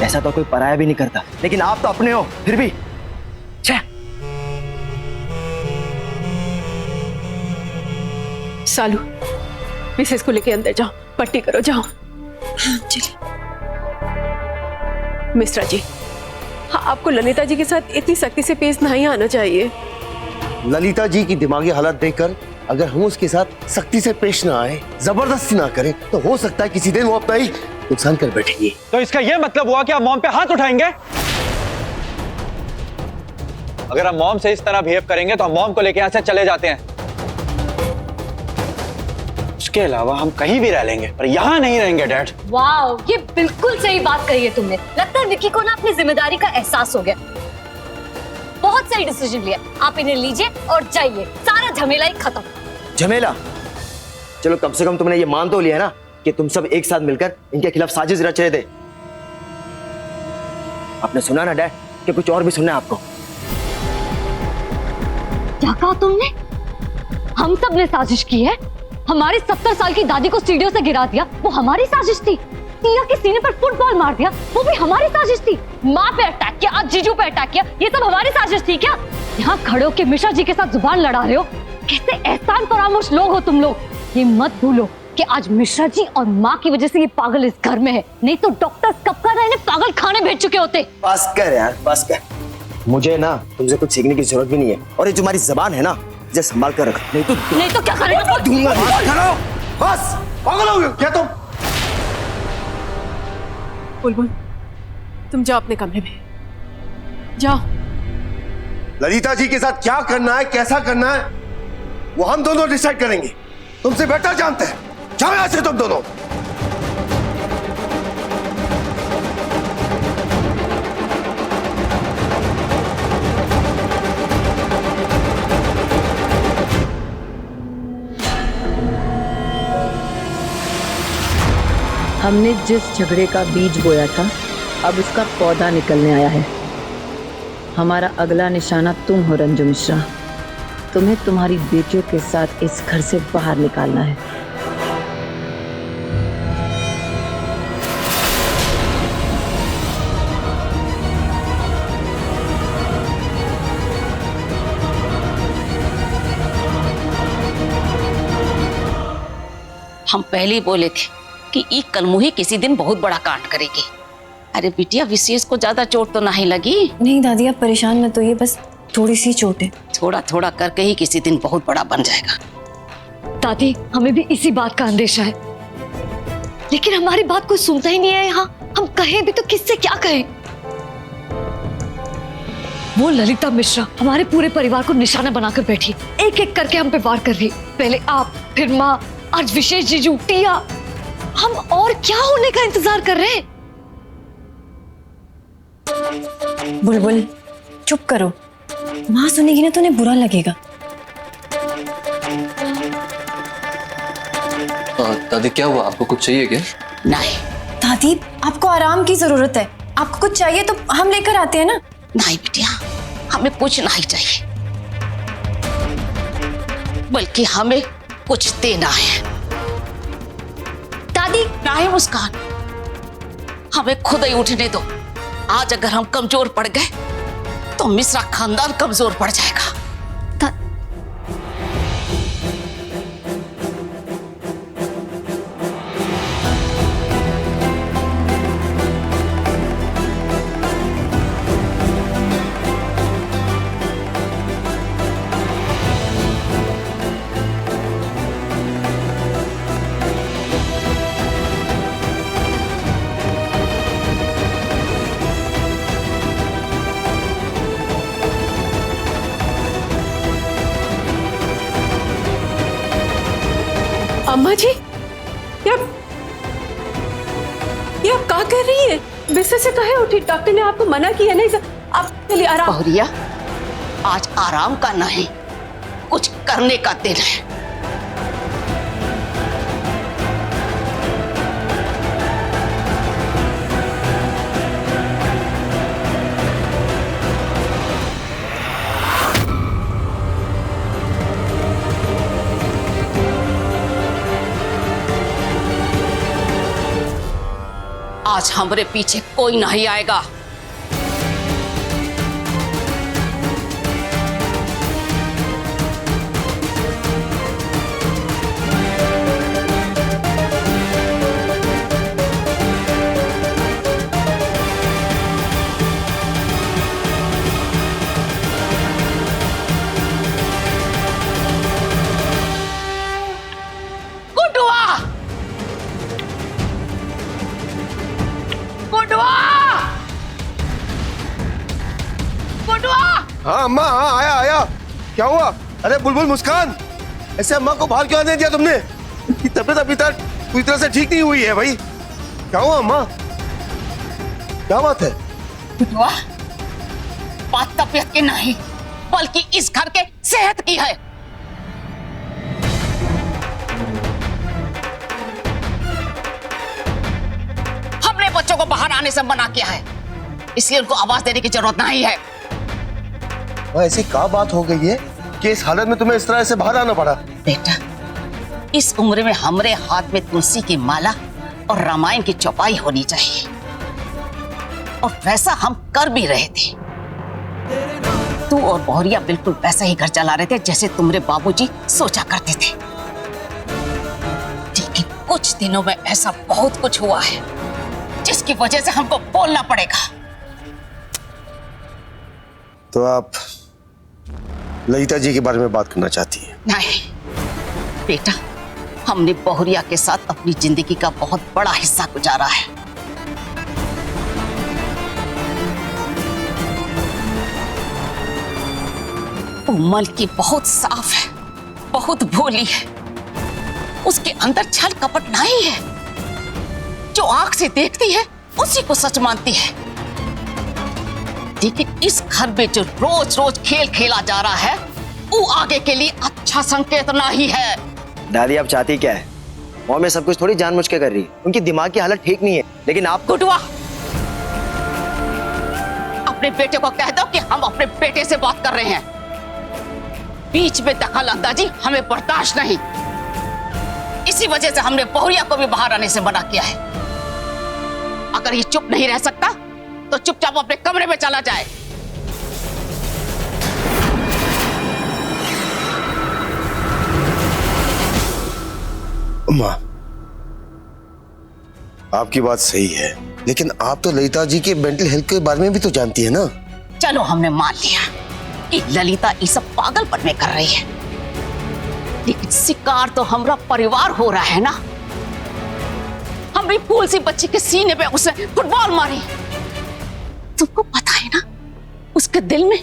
ऐसा तो कोई पराया भी नहीं करता, लेकिन आप तो अपने हो फिर भी। सालू, मिसेस को लेके अंदर जाओ, पट्टी करो, जाओ। हाँ चलिए। मिश्रा जी, हाँ, आपको ललिता जी के साथ इतनी सख्ती से पेश नहीं आना चाहिए। ललिता जी की दिमागी हालत देखकर अगर हम उसके साथ सख्ती से पेश ना आए, जबरदस्ती ना करें, तो हो सकता है किसी दिन वो अपना ही नुकसान कर बैठेंगे। तो इसका यह मतलब हुआ कि आप मॉम पे हाथ उठाएंगे? अगर हम मॉम से इस तरह बिहेव करेंगे तो हम मॉम को लेके यहाँ से चले जाते हैं। उसके अलावा हम कहीं भी रह लेंगे पर यहाँ नहीं रहेंगे डैड। वाओ, ये बिल्कुल सही बात कही है तुमने। लगता है विक्की को ना अपनी जिम्मेदारी का एहसास हो गया। बहुत सही डिसीजन लिया। आप इन्हें लीजिए और जाइए, सारा झमेला ही खत्म। झमेला? चलो कम से कम तुमने ये मान तो लिया ना कि तुम सब एक साथ मिलकर इनके खिलाफ साजिश रच रहे थे। आपने सुना ना डैड कि कुछ और भी सुनना है आपको। क्या कहा तुमने? हम सब ने साजिश की है? हमारी 70 साल की दादी को सीढ़ियों से गिरा दिया, वो हमारी साजिश थी। टिया के सीने पर फुटबॉल मार दिया, वो भी हमारी साजिश थी। माँ पे अटैक किया, आज जीजू पे अटैक किया, ये सब हमारी साजिश थी क्या? यहाँ खड़े होकर मिश्रा जी के साथ जुबान लड़ा रहे हो। कैसे एहसान फरामोश लोग हो तुम लोग। ये मत भूलो कि आज मिश्रा जी और माँ की वजह से ये पागल इस घर में है, नहीं तो डॉक्टर्स कब का इन्हें पागल खाने भेज चुके होते। बस कर यार, बस कर। मुझे ना तुमसे कुछ सीखने की जरूरत भी नहीं है, और ये तुम्हारी जबान है ना, इसे संभाल कर रख, नहीं तो क्या करेगा? दूंगा। बस पागल हो गए क्या तुम? बुलबुल, तुम जाओ अपने कमरे में, जाओ। ललिता जी के साथ क्या करना है, कैसा करना है, वो हम दोनों डिसाइड करेंगे। तुमसे बेटर जानते हैं। जाओ यहां से तुम दोनों। हमने जिस झगड़े का बीज बोया था, अब उसका पौधा निकलने आया है। हमारा अगला निशाना तुम हो रंजू मिश्रा। तुम्हें तुम्हारी बेटियों के साथ इस घर से बाहर निकालना है। हम पहले ही बोले थे कि ई कलमुही किसी दिन बहुत बड़ा कांड करेगी। अरे बिटिया, विशेष को ज्यादा चोट तो नहीं लगी? नहीं दादी, आप परेशान मत होइए, बस थोड़ी सी चोट है। थोड़ा थोड़ा करके ही किसी दिन बहुत बड़ा बन जाएगा। दादी, हमें भी इसी बात का अंदेशा है, लेकिन हमारी बात कोई सुनता ही नहीं है यहाँ। हम कहें भी तो किससे क्या कहें? वो ललिता मिश्रा हमारे पूरे परिवार को निशाना बनाकर बैठी, एक एक करके हम पे वार कर रही। पहले आप, फिर माँ, आज विशेष जीजू, टिया। हम और क्या होने का इंतजार कर रहे हैं? बुलबुल चुप करो, माँ सुनेगी ना तो उन्हें बुरा लगेगा। दादी क्या हुआ, आपको कुछ चाहिए क्या? नहीं दादी आपको आराम की जरूरत है, आपको कुछ चाहिए तो हम लेकर आते हैं ना। नहीं बिटिया, हमें कुछ नहीं चाहिए, बल्कि हमें कुछ देना है। दादी नहीं मुस्कान, हमें खुद ही उठने दो। आज अगर हम कमजोर पड़ गए तो मिश्रा खानदान कमजोर पड़ जाएगा। अम्मा जी, ये आप क्या कर रही है? बिस्तर से कहे उठी? डॉक्टर ने आपको मना किया नहीं? आपके लिए आराम। बहुरिया, आज आराम का नहीं, कुछ करने का दिन है। आज हमारे पीछे कोई नहीं आएगा। हाँ अम्मा, हाँ आया आया। क्या हुआ? अरे बुलबुल, मुस्कान, ऐसे अम्मा को बाहर क्यों आने दिया तुमने? की तबीयत अभी तक पूरी तरह से ठीक नहीं हुई है भाई। क्या हुआ अम्मा? क्या बात है? बात तबीयत की नहीं, बल्कि इस घर के सेहत की है। हमने बच्चों को बाहर आने से मना किया है, इसलिए उनको आवाज देने की जरूरत नहीं है। ऐसी क्या बात हो गई है कि इस हालत में तुम्हें इस तरह से बाहर आना पड़ा? बेटा, इस उम्र में हमारे हाथ में तुलसी की माला और रामायण की चौपाई होनी चाहिए, और वैसा हम कर भी रहे थे। तू और बहुरिया बिल्कुल वैसा ही घर चला रहे थे जैसे तुम्हारे बाबूजी सोचा करते थे। लेकिन कुछ दिनों में ऐसा बहुत कुछ हुआ है जिसकी वजह से हमको बोलना पड़ेगा। तो आप ललिता जी के बारे में बात करना चाहती हैं? नहीं बेटा, हमने बहुरिया के साथ अपनी जिंदगी का बहुत बड़ा हिस्सा गुजारा है। वो मन की बहुत साफ है, बहुत भोली है, उसके अंदर छल कपट नहीं है। जो आंख से देखती है उसी को सच मानती है। लेकिन इस घर में जो रोज रोज खेल खेला जा रहा है वो आगे के लिए अच्छा संकेत नहीं है। दादी आप चाहती क्या है? मॉम ये सब कुछ थोड़ी जानबूझ के कर रही है, उनकी दिमाग की हालत ठीक नहीं है। लेकिन आप गुडुआ, अपने बेटे को कह दो कि हम अपने बेटे से बात कर रहे हैं। बीच में दखल अंदाजी हमें बर्दाश्त नहीं। इसी वजह से हमने बहुरिया को भी बाहर आने से मना किया है। अगर ये चुप नहीं रह सकता तो चुपचाप अपने कमरे में चला जाए। अम्मा, आपकी बात सही है, लेकिन आप तो ललिता जी के मेंटल हेल्थ के बारे में भी तो जानती है ना। चलो हमने मान लिया कि ललिता ये सब पागलपन में कर रही है, लेकिन शिकार तो हमारा परिवार हो रहा है ना। हम भी फूल सी बच्ची के सीने पे उसे फुटबॉल मारी। तुमको पता है ना उसके दिल में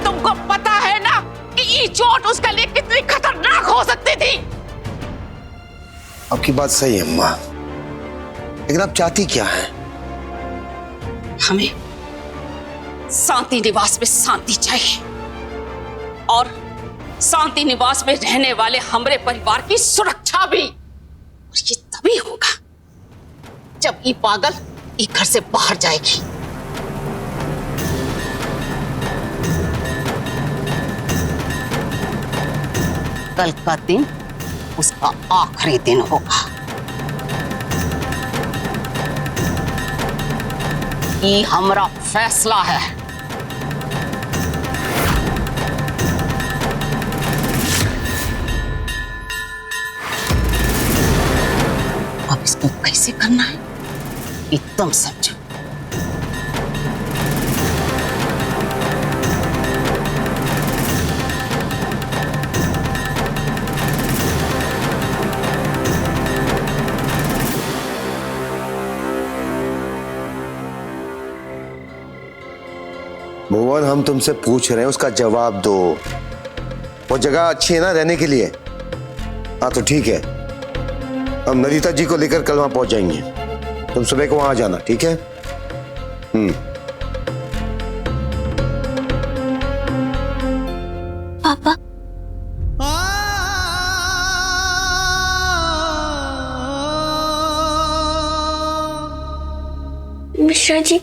तुमको पता है ना कि की चोट उसके लिए कितनी खतरनाक हो सकती थी। आपकी बात सही है अम्मा, लेकिन आप चाहती क्या है? हमें शांति निवास में शांति चाहिए और शांति निवास में रहने वाले हमारे परिवार की सुरक्षा भी। और ये तभी होगा जब ये पागल ये घर से बाहर जाएगी। कल का दिन उसका आखिरी दिन होगा। ये हमारा फैसला है। अब इसको कैसे करना है एकदम समझो। भुवन, हम तुमसे पूछ रहे हैं, उसका जवाब दो। वो जगह अच्छी है ना रहने के लिए? हाँ तो ठीक है, हम ललिता जी को लेकर कल वहां पहुंच जाएंगे। तुम सुबह को वहां आ जाना, ठीक है? पापा, मिश्रा जी,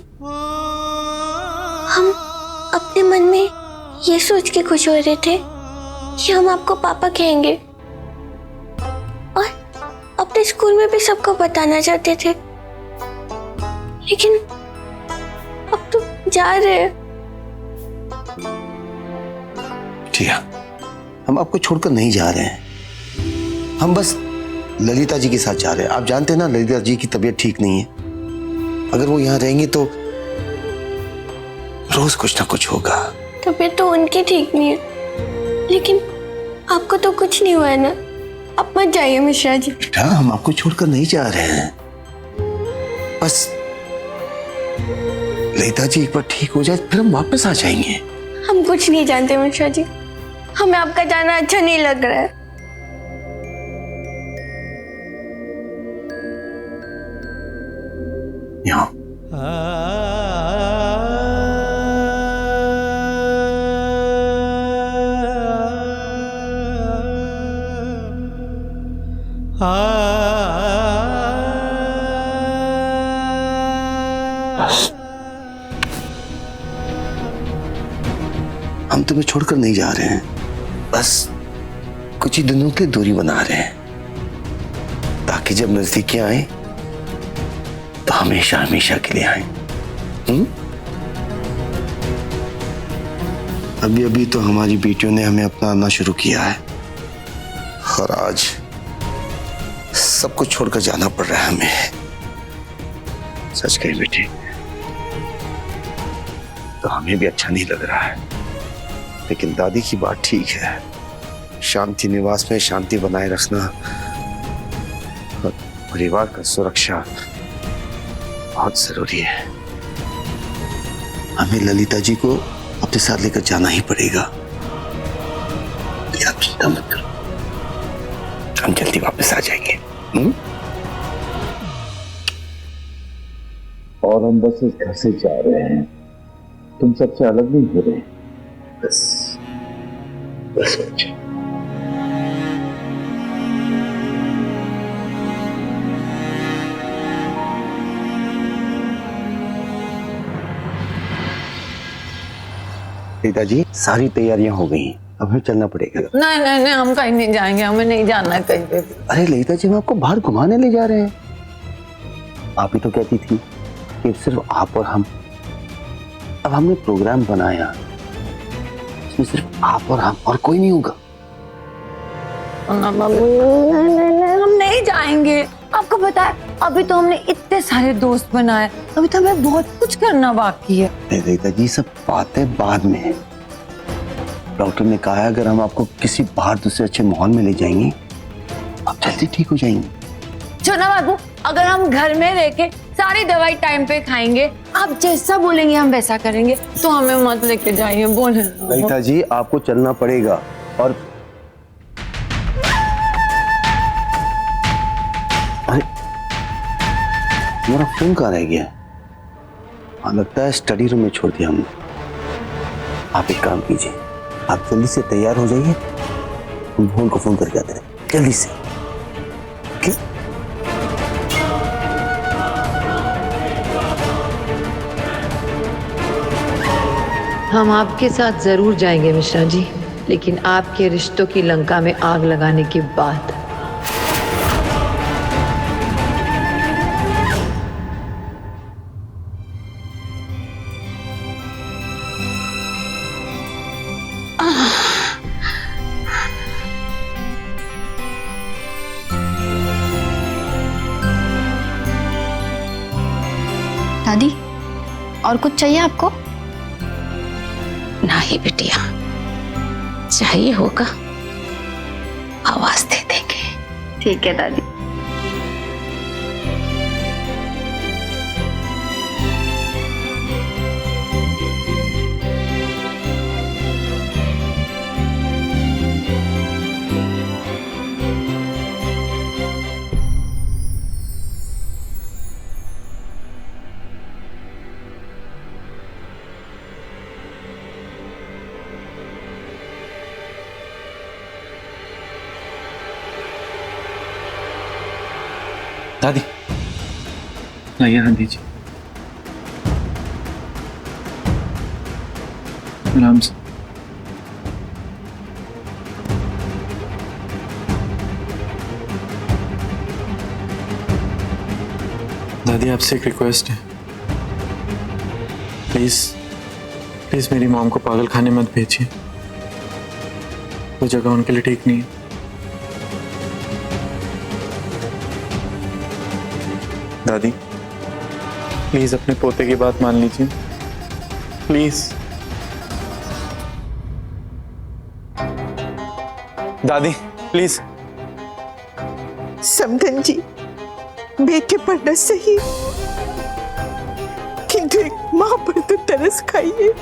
हम अपने मन में ये सोच के खुश हो रहे थे कि हम आपको पापा कहेंगे और अपने स्कूल में भी सबको बताना चाहते थे, लेकिन अब तो जा रहे हैं। ठीक, हम आपको छोड़कर नहीं जा रहे हैं, हम बस ललिता जी के साथ जा रहे हैं। आप जानते हैं ना, ललिता जी की तबीयत ठीक नहीं है। अगर वो यहाँ रहेंगी तो रोज कुछ ना कुछ होगा। तबीयत तो उनकी ठीक नहीं है, लेकिन आपको तो कुछ नहीं हुआ है ना? आप मत जाइए मिश्रा जी। बेटा, हम आपको छोड़कर नहीं जा रहे हैं, बस ललिता जी एक बार ठीक हो जाए फिर हम वापस आ जाएंगे। हम कुछ नहीं जानते मिश्रा जी, हमें आपका जाना अच्छा नहीं लग रहा है। यहाँ हम तुम्हें छोड़कर नहीं जा रहे हैं, बस कुछ ही दिनों के लिए दूरी बना रहे हैं, ताकि जब नजदीकी आए तो हमेशा हमेशा के लिए आए। अभी अभी तो हमारी बेटियों ने हमें अपनाना शुरू किया है और आज सब कुछ छोड़कर जाना पड़ रहा है हमें। सच कही बेटी, तो हमें भी अच्छा नहीं लग रहा है, लेकिन दादी की बात ठीक है। शांति निवास में शांति बनाए रखना और परिवार का सुरक्षा बहुत जरूरी है। हमें ललिता जी को अपने साथ लेकर जाना ही पड़ेगा। आप चिंता मत करो, हम जल्दी वापस आ जाएंगे। और हम बस इस घर से जा रहे हैं, तुम सबसे अलग नहीं हो रहे। बस बस बच्चे। पिताजी, सारी तैयारियां हो गई, अब हमें चलना पड़ेगा। नहीं नहीं नहीं, हम कहीं नहीं जाएंगे, हमें नहीं जाना है कहीं पे। अरे ललिता जी, हम आपको बाहर घुमाने ले जा रहे हैं। आप ही तो कहती थी कि सिर्फ आप और हम। अब हमने प्रोग्राम बनाया, इसमें सिर्फ आप और हम, और कोई नहीं होगा। हम नहीं जाएंगे। आपको पता है, अभी तो हमने इतने सारे दोस्त बनाए, अभी तो हमें बहुत कुछ करना बाकी है। ललिता जी, सब बातें बाद में है। डॉक्टर ने कहा है अगर हम आपको किसी बाहर दूसरे अच्छे माहौल में ले जाएंगे, आप जल्दी ठीक हो जाएंगे। छोना बाबू, अगर हम घर में रह के सारी दवाई टाइम पे खाएंगे, आप जैसा बोलेंगे हम वैसा करेंगे, तो हमें मत लेके जाइए। बोले ललिता जी, आपको चलना पड़ेगा। और अरे हमारा फोन कहाँ रह गया? हाँ, लगता है स्टडी रूम में छोड़ दिया हमने। आप एक काम कीजिए, आप जल्दी से तैयार हो जाइए, हम फोन को फोन करके आते हैं जल्दी से। ओके? हम आपके साथ जरूर जाएंगे मिश्रा जी, लेकिन आपके रिश्तों की लंका में आग लगाने के बाद। दादी, और कुछ चाहिए आपको? नहीं बिटिया, चाहिए होगा आवाज दे देंगे। ठीक है दादी। दादी, यहाँ दीजिए, आराम से। दादी, आपसे एक रिक्वेस्ट है, प्लीज प्लीज मेरी मॉम को पागल खाने मत भेजिए, वो जगह उनके लिए ठीक नहीं है। दादी, प्लीज अपने पोते की बात मान लीजिए, प्लीज। दादी प्लीज। समधन जी, बेटे पर न सही, किंतु एक माँ पर तो तरस खाइए।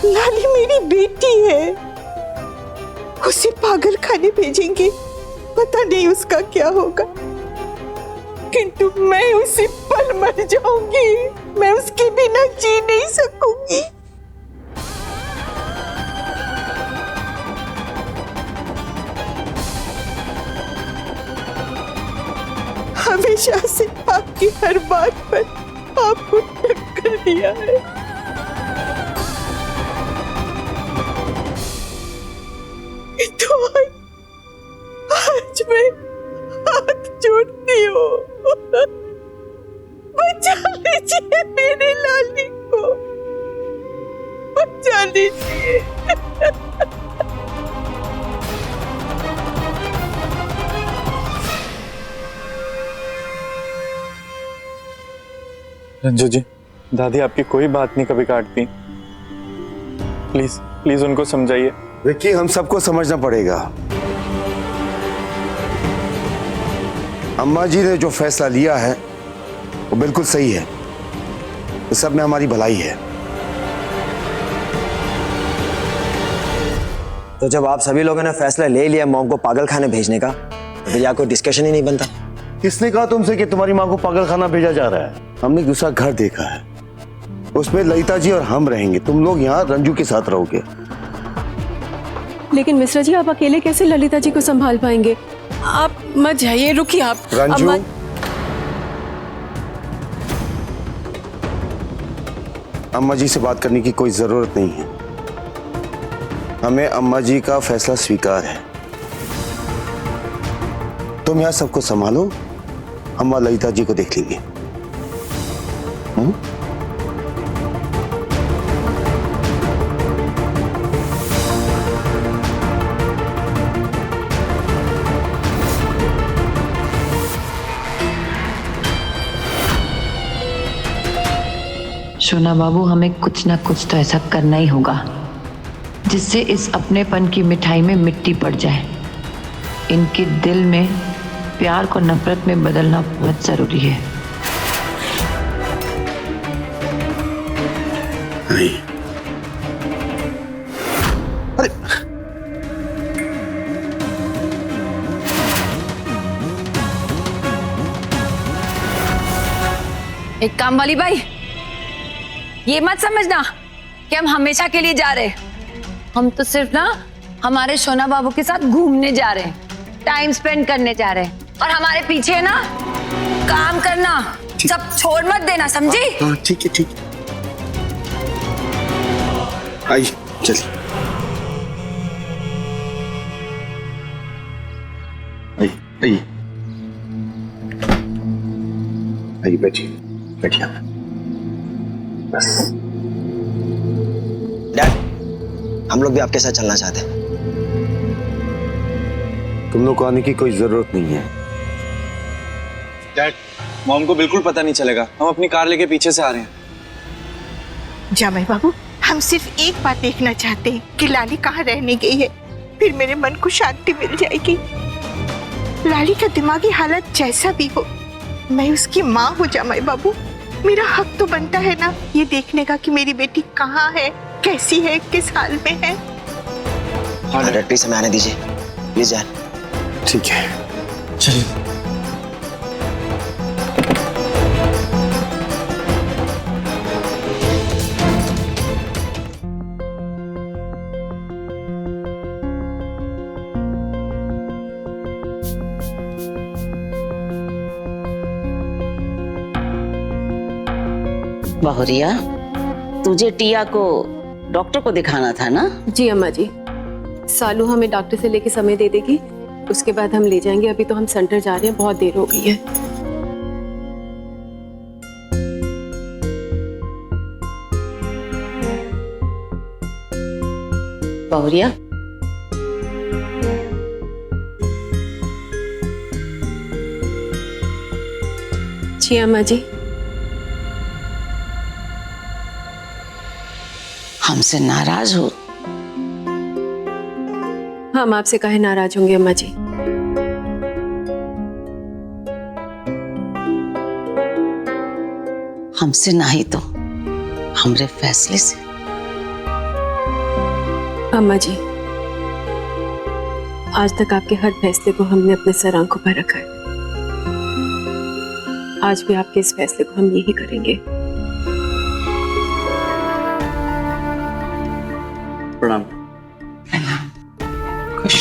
लाली मेरी बेटी है, उसे पागल खाने भेजेंगे, पता नहीं उसका क्या होगा, किंतु मैं उसी पल मर जाऊंगी, मैं उसके बिना जी नहीं सकूंगी। हमेशा से आपकी हर बात पर आपको टक्कर दिया है, तो आज मैं हाथ जोड़ती हूँ, बचा लीजिए मेरे लाली को, बचा लीजिए। रंजू जी, दादी आपकी कोई बात नहीं कभी काटती, प्लीज प्लीज उनको समझाइए। विक्की, हम सबको समझना पड़ेगा। अम्मा जी ने जो फैसला लिया है वो बिल्कुल सही है, इस सब में हमारी भलाई है। तो जब आप सभी लोगों ने फैसला ले लिया मॉम को पागल खाने भेजने का, तो फिर यहाँ कोई डिस्कशन ही नहीं बनता। किसने कहा तुमसे कि तुम्हारी माँ को पागल खाना भेजा जा रहा है? हमने दूसरा घर देखा है, उसमें ललिता जी और हम रहेंगे, तुम लोग यहाँ रंजू के साथ रहोगे। लेकिन मिश्रा जी, आप अकेले कैसे ललिता जी को संभाल पाएंगे? आप मत जाइए, रुकिए आप। रंजू, अम्मा जी से बात करने की कोई जरूरत नहीं है, हमें अम्मा जी का फैसला स्वीकार है। तुम यहाँ सबको संभालो, हम ललिता जी को देख लेंगे। सोना बाबू, हमें कुछ ना कुछ तो ऐसा करना ही होगा जिससे इस अपनेपन की मिठाई में मिट्टी पड़ जाए। इनके दिल में प्यार को नफरत में बदलना बहुत जरूरी है। नहीं, अरे एक काम वाली बाई, ये मत समझना कि हम हमेशा के लिए जा रहे हैं। हम तो सिर्फ ना हमारे सोना बाबू के साथ घूमने जा रहे हैं, टाइम स्पेंड करने जा रहे हैं। और हमारे पीछे ना काम करना, सब छोड़ मत देना, समझी? हाँ ठीक है ठीक है। आई चलिए। आई आई बैठिए बैठिए बस। डैड, हम लोग भी आपके साथ चलना चाहते हैं। तुम लोग को आने की कोई जरूरत नहीं है। डैड, मॉम को बिल्कुल पता नहीं चलेगा, हम अपनी कार लेके पीछे से आ रहे हैं। जामाई बाबू, हम सिर्फ एक बात देखना चाहते हैं कि लाली कहाँ रहने गई है, फिर मेरे मन को शांति मिल जाएगी। लाली का दिमागी हालत जैसा भी हो, मैं उसकी माँ हूँ जामाई बाबू। मेरा हक तो बनता है ना ये देखने का कि मेरी बेटी कहाँ है, कैसी है, किस हाल में है। हाँ डैड, प्लीज हमें आने दीजिए प्लीज यार। ठीक है चलिए। बहुरिया, तुझे टिया को डॉक्टर को दिखाना था ना? जी अम्मा जी, सालू हमें डॉक्टर से लेके समय दे देगी, उसके बाद हम ले जाएंगे। अभी तो हम सेंटर जा रहे हैं, बहुत देर हो गई है। बहुरिया, जी अम्मा जी। हमसे नाराज हो? हम आपसे काहे नाराज होंगे अम्मा जी? हमसे नहीं तो हमरे फैसले से। अम्मा जी, आज तक आपके हर फैसले को हमने अपने सर आंखों पर रखा है। आज भी आपके इस फैसले को हम यही करेंगे। प्रणाम। खुश।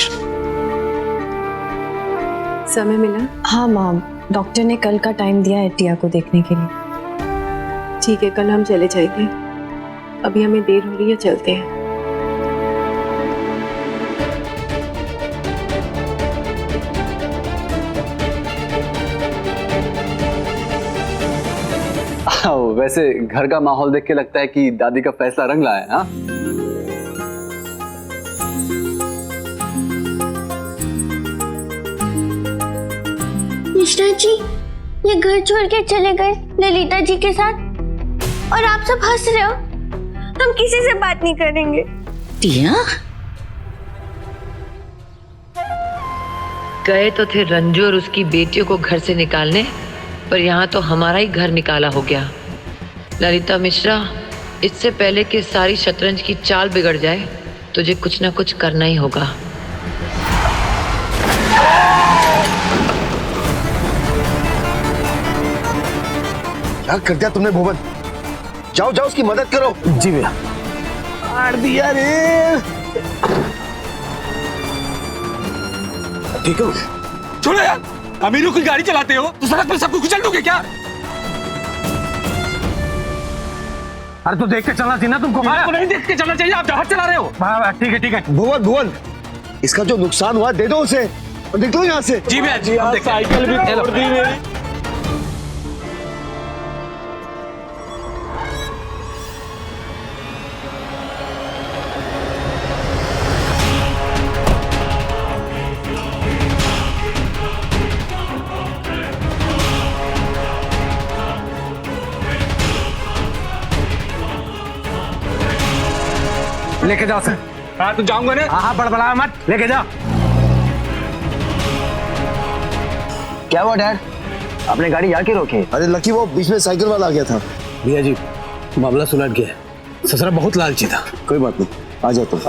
समय मिला? हाँ माम, डॉक्टर ने कल का टाइम दिया है टिया को देखने के लिए। ठीक है, कल हम चले जाएंगे। अभी हमें देर हो रही है, चलते हैं। वैसे घर का माहौल देख के लगता है कि दादी का फैसला रंग लाया है। हाँ, मिश्रा जी, ये घर छोड़ के चले गए ललिता जी के साथ, और आप सब हंस रहे हो। हम किसी से बात नहीं करेंगे। टिया, गए तो थे रंजू और उसकी बेटियों को घर से निकालने, पर यहाँ तो हमारा ही घर निकाला हो गया। ललिता मिश्रा, इससे पहले कि सारी शतरंज की चाल बिगड़ जाए, तुझे कुछ ना कुछ करना ही होगा। क्या कर दिया तुमने भुवन? जाओ जाओ उसकी मदद करो। जी भैया। मार दिया रे। ठीक हो? छोड़ो यार, अमीरों की गाड़ी चलाते हो तो सड़क पर सबको कुचल दोगे क्या? अरे तो देख के चलना चाहिए ना तुमको। आपको नहीं देख के चलना चाहिए, आप जहाज चला रहे हो। ठीक है ठीक है। भुवन भुवन, इसका जो नुकसान हुआ दे दो उसे और निकलो यहाँ से। जी भैया जी, हम साइकिल भी तोड़ दी मेरी। लेके जाओ सर। हाँ तो जाऊंगा ना। हाँ बड़बड़ा मत, लेके जाओ। क्या हुआ डैड, आपने गाड़ी यहाँ क्यों रोकी? अरे लकी, वो बीच में साइकिल वाला आ गया था। भैया जी, मामला सुलझ गया। ससुरा बहुत लालची था। कोई बात नहीं, आ जाओ तुम।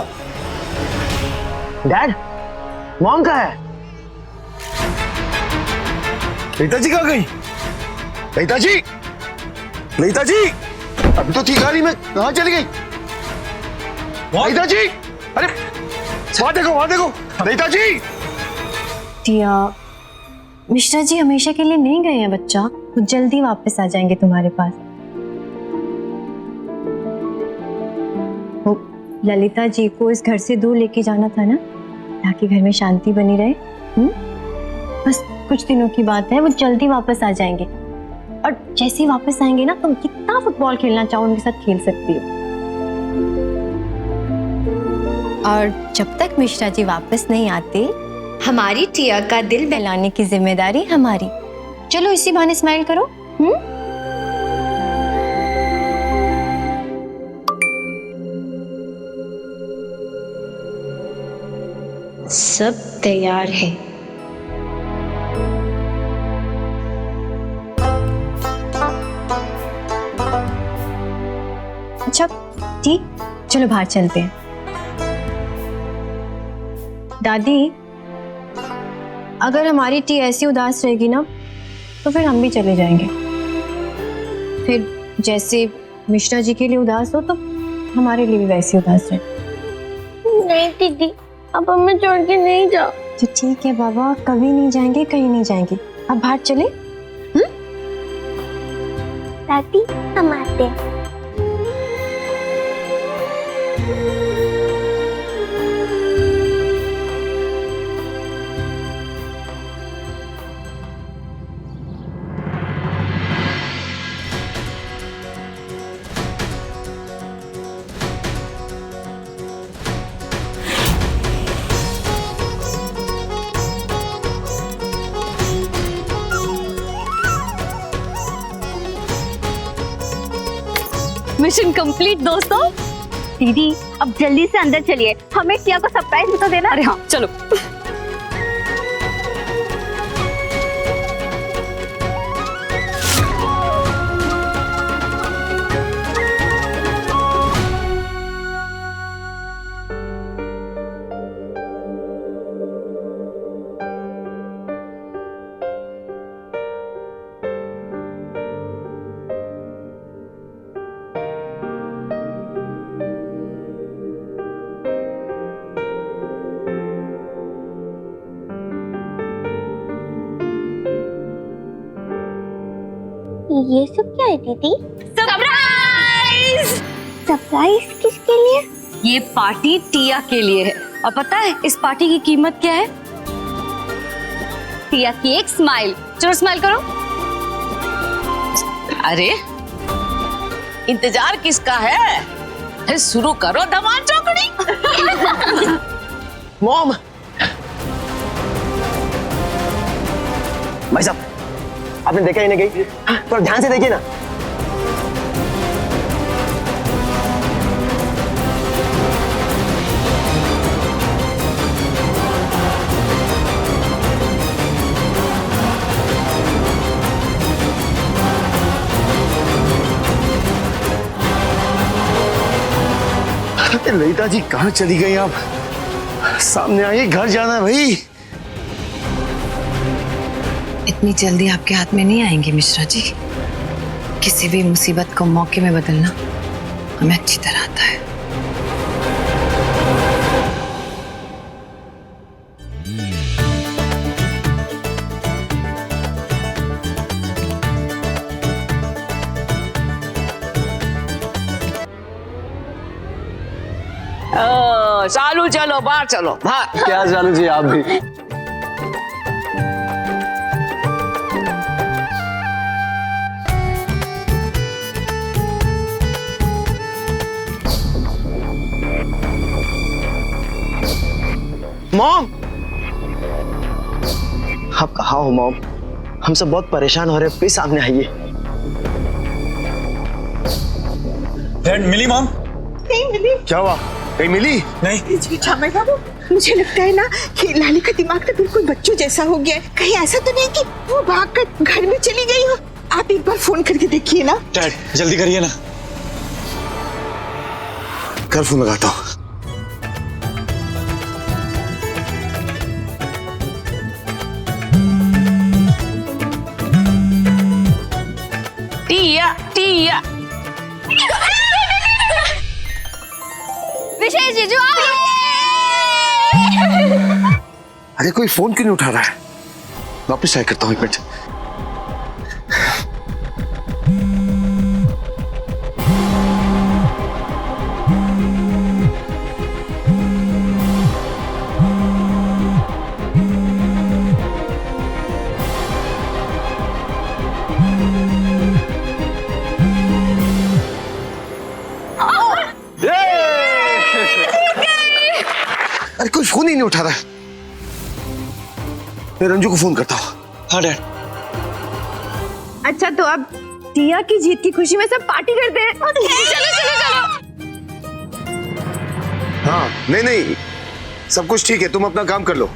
डैड, मॉम कहाँ है? रीता जी कहाँ गई? रीता जी, ललिता जी, अभी तो थी गाड़ी में, कहाँ चली गई? ललिता जी, अरे वहां देखो ललिता जी। टिया, मिश्रा जी हमेशा के लिए नहीं गए हैं बच्चा, वो जल्दी वापस आ जाएंगे तुम्हारे पास। वो ललिता जी को इस घर से दूर लेके जाना था ना, ताकि घर में शांति बनी रहे। बस कुछ दिनों की बात है, वो जल्दी वापस आ जाएंगे। और जैसे ही वापस आएंगे ना, तुम कितना फुटबॉल खेलना चाहो उनके साथ खेल सकती हो। और जब तक मिश्रा जी वापस नहीं आते, हमारी टिया का दिल बहलाने की जिम्मेदारी हमारी। चलो इसी बहाने स्माइल करो। सब तैयार है। अच्छा ठीक, चलो बाहर चलते हैं। दादी, अगर हमारी टी ऐसी उदास रहेगी ना, तो फिर हम भी चले जाएंगे। फिर जैसे मिश्रा जी के लिए उदास हो, तो हमारे लिए भी वैसी उदास रहे। नहीं दीदी, अब हमें छोड़ के नहीं जाओ। तो ठीक है बाबा, कभी नहीं जाएंगे, कहीं नहीं जाएंगे। अब बाहर चले। दादी, हम आते हैं। मिशन कंप्लीट दोस्तों। दीदी, अब जल्दी से अंदर चलिए, हमें टिया को सरप्राइज भी तो देना। अरे हाँ चलो। ये सब क्या है दीदी? सरप्राइज! सरप्राइज किसके लिए? ये पार्टी टिया के लिए है। और पता है इस पार्टी की कीमत क्या है? टिया की एक स्माइल। चलो स्माइल करो। अरे इंतजार किसका है? शुरू करो धमाल चौकड़ी। मॉम, भाई साहब, आपने देखा ही नहीं कहीं? थोड़ा ध्यान से देखिए ना। ललिता जी कहाँ चली गई आप? सामने आइए, घर जाना है भाई। इतनी जल्दी आपके हाथ में नहीं आएंगे मिश्रा जी। किसी भी मुसीबत को मौके में बदलना हमें अच्छी तरह आता है। चालू चलो, बाहर चलो, बाहर। क्या चालू जी, आप भी? मॉम, आप कहाँ हो मॉम? हम सब बहुत परेशान हो रहे हैं, प्लीज सामने आइए। डैड, मिली मॉम? नहीं मिली। क्या हुआ? कहीं मिली? नहीं। जामिल बाबू, मुझे लगता है ना कि लाली का दिमाग तो बिल्कुल बच्चों जैसा हो गया है। कहीं ऐसा तो नहीं कि वो भागकर घर में चली गई हो? आप एक बार फोन करके देखिए ना। डैड जल्दी करिए ना। कर फोन लगाता हूँ। टिया, टिया टिया। विशेष जीजू अरे कोई फोन क्यों नहीं उठा रहा है? वापस ट्राई करता हूँ एक मिनट। अरे कोई फोन ही नहीं उठा रहा है। मैं रंजू को फोन करता हूँ। हाँ डैड। अच्छा तो अब टिया की जीत की खुशी में सब पार्टी करते हैं। चलो चलो चलो। हाँ नहीं नहीं सब कुछ ठीक है, तुम अपना काम कर लो।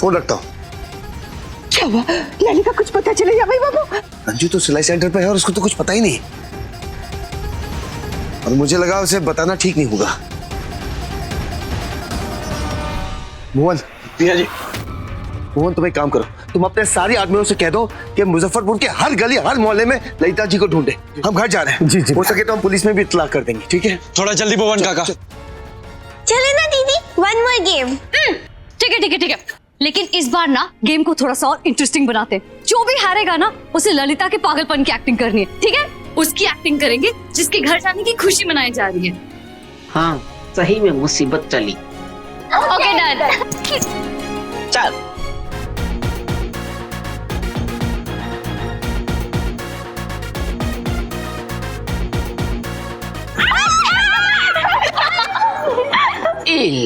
फोन रखता हूँ। क्या हुआ? लाली का कुछ पता चलेगा भाई बाबू? रंजू तो सिलाई सेंटर पे है और उसको तो कुछ पता ही नहीं, और मुझे लगा उसे बताना ठीक नहीं होगा। मोहन। पिया जी। मोहन तुम एक काम करो, तुम अपने सारे आदमियों से कह दो कि मुजफ्फरपुर के हर गली हर मोहल्ले में ललिता जी को ढूंढे। हम घर जा रहे हैं। जी जी। हो सके तो हम पुलिस में भी इत्तला कर देंगे, ठीक है? थोड़ा जल्दी भुवन काका। चलो ना दीदी, वन मोर गेम। ठीक है ठीक है ठीक है, लेकिन इस बार ना गेम को थोड़ा सा और इंटरेस्टिंग बनाते हैं। जो भी हारेगा ना उसे ललिता के पागलपन की एक्टिंग करनी है, ठीक है? उसकी एक्टिंग करेंगे जिसके घर जाने की खुशी मनाई जा रही है। हाँ सही में मुसीबत चली। Okay done. चल।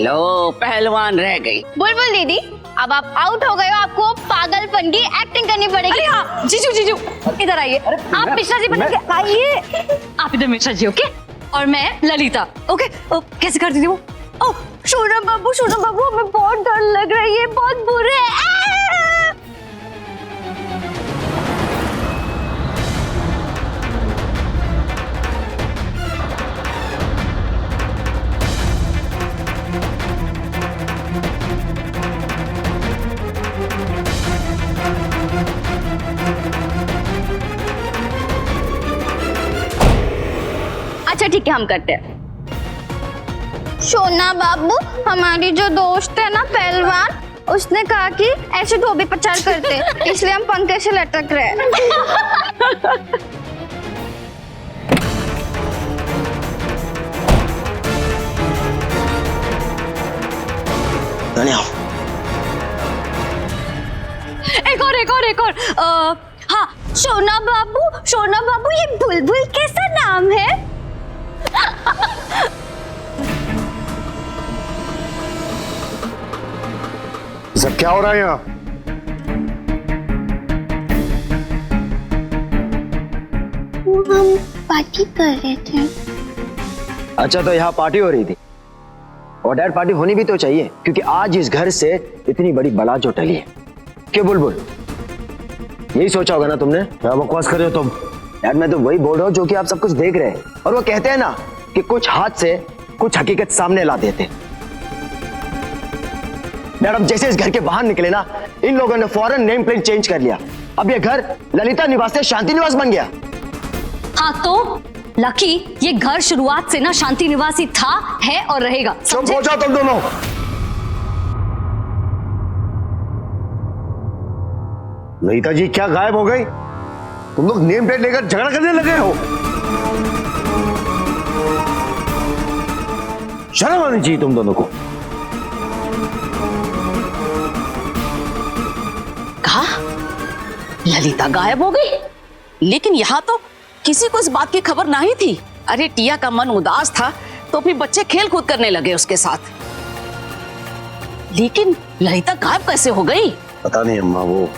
लो पहलवान रह गई। बुलबुल दीदी अब आप आउट हो गए हो, आपको पागलपन की एक्टिंग करनी पड़ेगी। अरे हाँ जीजू जीजू इधर आइए। आप मिश्रा जी बन के आइए। आप इधर मिश्रा जी, ओके? और मैं ललिता, ओके? कैसे कर दीदी वो? ओह सोनम बाबू हमें बहुत डर लग रही है, बहुत बुरे हैं। अच्छा ठीक है हम करते हैं। सोना बाबू, हमारी जो दोस्त है ना पहलवान, उसने कहा कि ऐसे धोबी प्रचार करते, इसलिए हम पंखे से लटक रहे हैं। एक और हाँ सोना बाबू ये बुलबुल कैसा नाम है? सब क्या हो रहा है यहाँ? हम पार्टी कर रहे थे। अच्छा तो यहाँ पार्टी हो रही थी, और डैड पार्टी होनी भी तो चाहिए, क्योंकि आज इस घर से इतनी बड़ी बला जो टली है। क्यों बुलबुल, यही सोचा होगा ना तुमने? क्या बकवास कर रहे हो तुम? डैड मैं तो वही बोल रहा हूँ जो कि आप सब कुछ देख रहे हैं, और वो कहते हैं ना कि कुछ हाथ से कुछ हकीकत सामने ला देते। डैड अब जैसे इस घर के बाहर निकले ना, इन लोगों ने फौरन नेम प्लेट चेंज कर लिया। अब ये घर ललिता निवास से शांति निवास बन गया। हाँ तो लकी ये घर शुरुआत से ना शांति निवास ही था, है और रहेगा। चुप हो जाओ तुम दोनों। ललिता जी क्या गायब हो गई? तुम लोग नेम प्लेट लेकर झगड़ा करने लगे हो? शर्म आनी चाहिए तुम दोनों को। कहा ललिता गायब हो गई, लेकिन यहाँ तो किसी को इस बात की खबर नहीं थी। अरे टिया का मन उदास था तो फिर बच्चे खेल कूद करने लगे उसके साथ, लेकिन ललिता गायब कैसे हो गई? पता नहीं अम्मा, वो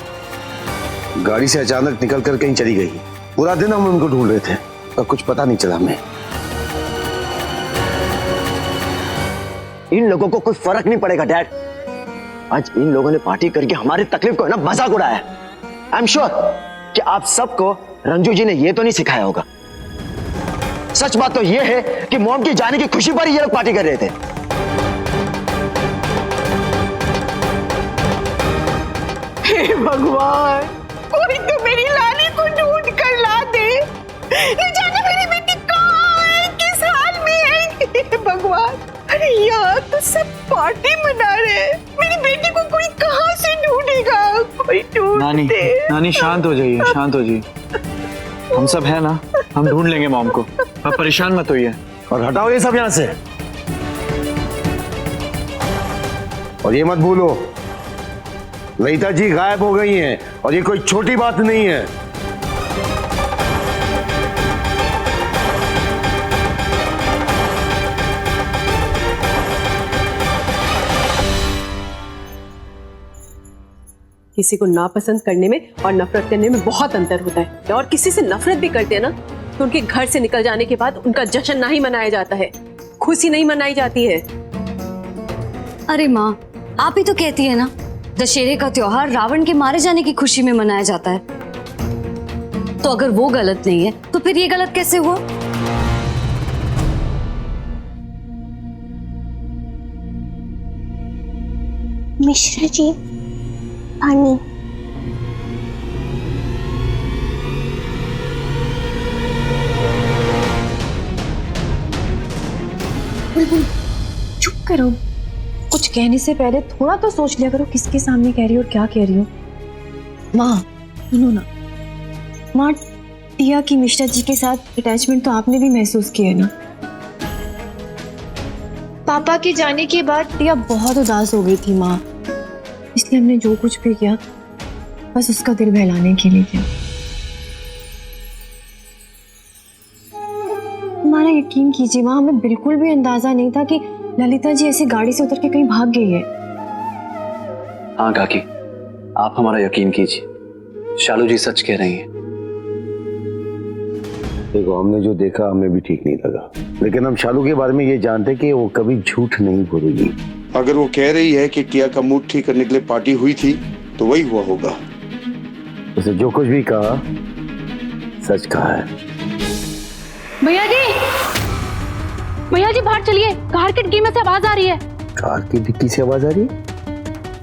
गाड़ी से अचानक निकल कर कहीं चली गई। पूरा दिन हम उनको ढूंढ रहे थे, पर कुछ पता नहीं चला हमें। इन लोगों को कोई फर्क नहीं पड़ेगा डैड। आज इन लोगों ने पार्टी करके हमारी तकलीफ को है ना मजाक उड़ाया। आई एम श्योर कि आप सबको रंजू जी ने ये तो नहीं सिखाया होगा। सच बात तो ये है कि मॉम की जाने की खुशी पर ही ये लोग पार्टी कर रहे थे। हे भगवान, कोई तो मेरी लाली को ढूंढ कर ला दे। यहाँ तो सब पार्टी मना रहे हैं। मेरी बेटी को कोई कहाँ से ढूंढेगा? कोई नानी ढूंढते। नानी शांत हो जाइए, शांत हो जाइए। हम सब है ना, हम ढूंढ लेंगे मॉम को, आप परेशान मत होइए। और हटाओ ये सब यहाँ से। और ये मत भूलो, ललिता जी गायब हो गई हैं और ये कोई छोटी बात नहीं है। किसी को नापसंद करने में और नफरत करने में बहुत अंतर होता है। और किसी से नफरत भी करते हैं ना, तो उनके घर से निकल जाने के बाद उनका जश्न नहीं मनाया जाता है, खुशी नहीं मनाई जाती है। अरे माँ, आप ही तो कहती है ना, दशहरे का त्योहार रावण के मारे जाने की खुशी में मनाया जाता है। तो अगर वो गलत नहीं है तो फिर ये गलत कैसे हुआ? मिश्रा जी, पानी। चुप करो, कुछ कहने से पहले थोड़ा तो सोच लिया करो किसके सामने कह रही हो और क्या कह रही हो। माँ सुनो ना, माँ टिया की मिश्रा जी के साथ अटैचमेंट तो आपने भी महसूस किया है ना। पापा के जाने के बाद टिया बहुत उदास हो गई थी माँ, इसलिए हमने जो कुछ भी किया बस उसका दिल बहलाने के लिए किया। हमारा यकीन कीजिए माँ, हमें बिल्कुल भी अंदाजा नहीं था कि ललिता जी ऐसी गाड़ी से उतर के कहीं भाग गई है। हाँ काकी, आप हमारा यकीन कीजिए, शालू जी सच कह रही हैं। देखो, हमने जो देखा हमें भी ठीक नहीं लगा, लेकिन हम शालू के बारे में ये जानते कि वो कभी झूठ नहीं बोलेगी। अगर वो कह रही है कि टिया का मूड ठीक करने के लिए पार्टी हुई थी तो वही हुआ होगा। उसे जो कुछ भी कहा सच कहा है। भैया जी बाहर चलिए, कार की डिक्की में से आवाज आ रही है। कार की डिक्की से आवाज आ रही है?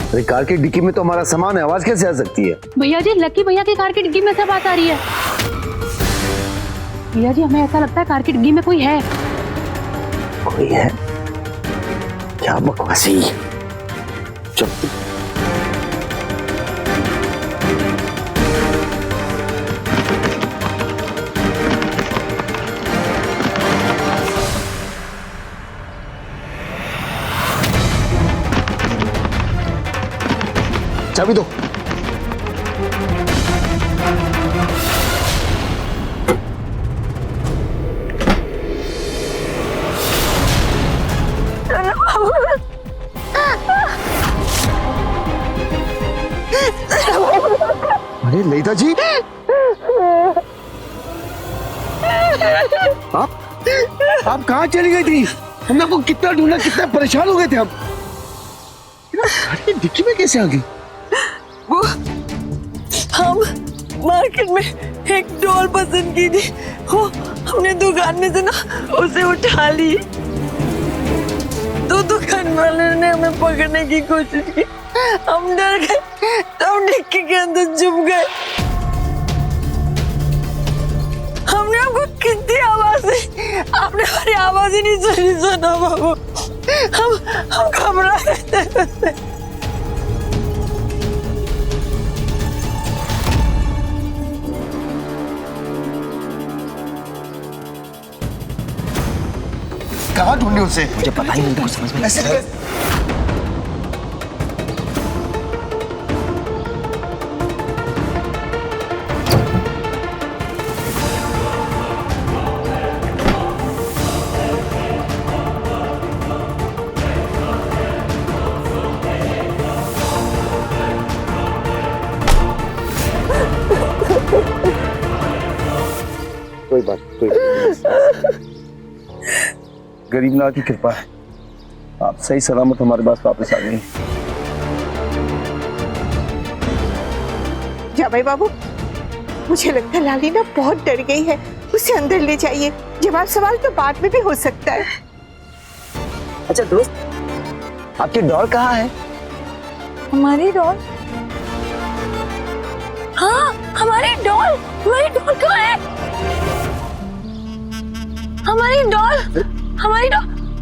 अरे कार की डिक्की में तो हमारा सामान है, आवाज कैसे आ सकती है? भैया जी, लकी भैया की कार की डिक्की में से आवाज आ रही है। भैया जी, हमें ऐसा लगता है कार की डिक्की में कोई है। कोई है? क्या बकवासी। चुप। चाबी दो। अरे ललिता जी, आप कहाँ चली गई थी? हमने आपको कितना ढूंढा, कितना परेशान हो गए थे हम। अरे डिक्की में कैसे आ गई? वो हम मार्केट में एक डॉल पसंद की थी, वो हमने दुकान में से ना उसे उठा ली। तो दुकान वाले ने हमें पकड़ने की कोशिश की, हम डर गए, तब डिक्की के अंदर छुप गए। हमने आपको कितनी आवाज दी, आपने हमारी आवाज ही नहीं सुना बाबू। हम घबरा गए थे। कहाँ ढूंढे उसे? मुझे पता ही नहीं, कुछ समझ में नहीं। कोई बात, कोई गरीबनाथ की कृपा है, आप सही सलामत हमारे पास वापस आ गए। जामाई बाबू, मुझे लगता है लाली ना बहुत डर गई है, उसे अंदर ले जाइए। जवाब सवाल तो बाद में भी हो सकता है। अच्छा दोस्त, आपकी डॉल कहाँ है? हमारी डॉल? हाँ, हमारी डॉल कहाँ है? हमारी डॉल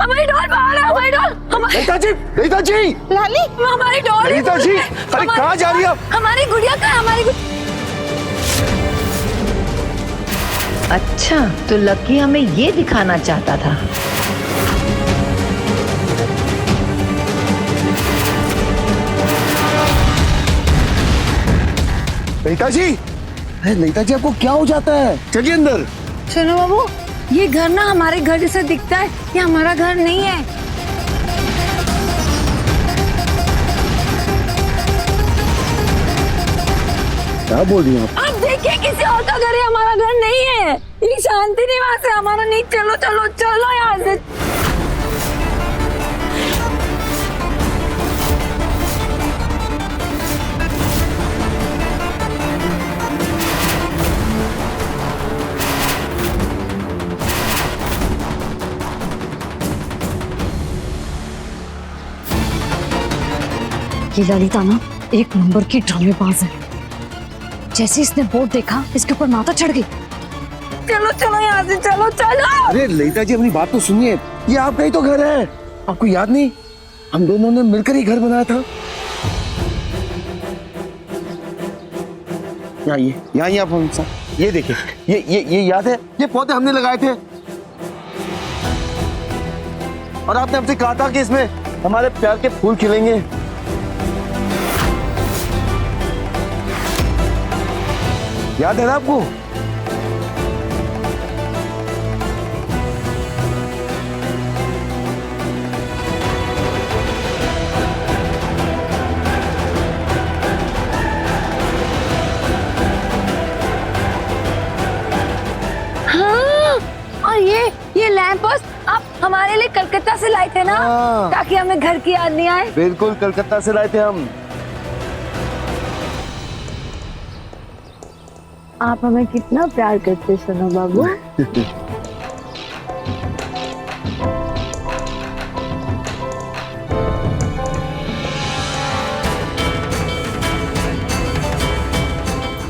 हमारी डॉल बाहर है, हमारी डॉल। ललिता जी, ललिता जी, लाली, हमारी डॉल। ललिता जी, अरे कहाँ जा रही है आप? हमारी गुड़िया कहाँ है? हमारी अच्छा, तो लकी हमें ये दिखाना चाहता था। ललिता जी, अरे ललिता जी आपको क्या हो जाता है? चलिए अंदर। सुनो बाबू, ये घर ना हमारे घर जैसा दिखता है, ये हमारा घर नहीं है। क्या बोल रही हैं आप? आप देखिए किसी और का घर है, हमारा घर नहीं है। ये शांति निवास है हमारा नहीं। चलो चलो चलो यहाँ से। ये ललिता ना एक नंबर की ड्रामेबाज है। जैसे इसने बोर्ड देखा, इसके ऊपर माथा चढ़ गई। चलो चलो यहाँ से, चलो चलो। अरे ललिता जी, अपनी बात तो सुनिए। ये आपका ही तो घर है, आपको याद नहीं? हम दोनों ने मिलकर ही घर बनाया था। यहाँ आप हम साथ ये देखिए, ये याद है? ये पौधे हमने लगाए थे और आपने हमसे कहा था कि इसमें हमारे प्यार के फूल खिलेंगे। याद है ना आपको? हाँ, और ये लैंप पोस्ट आप हमारे लिए कलकत्ता से लाए थे ना, ताकि हमें घर की याद नहीं आए। बिल्कुल, कलकत्ता से लाए थे हम। आप हमें कितना प्यार करते सुनो बाबू।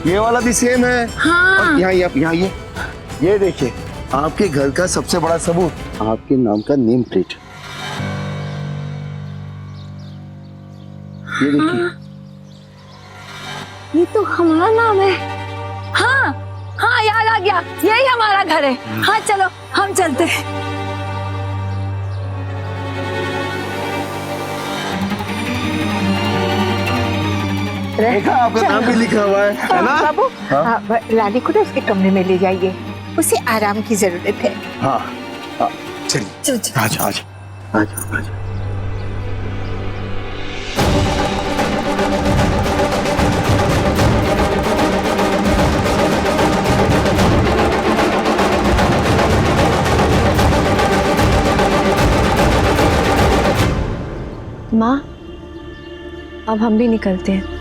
ये वाला भी सेम है। हाँ। और यहाँ ये देखिए, आपके घर का सबसे बड़ा सबूत, आपके नाम का नेम प्लेट। ये देखिए। ये तो हमारा नाम है। हाँ हाँ, याद आ गया, यही हमारा घर है। हाँ चलो हम चलते हैं। देखा, आपका नाम भी लिखा हुआ है ना? बाबू, हाँ? लाली को ना उसके कमरे में ले जाइए, उसे आराम की जरूरत है। हाँ, चलिए। आजा आजा आजा आजा। माँ, अब हम भी निकलते हैं।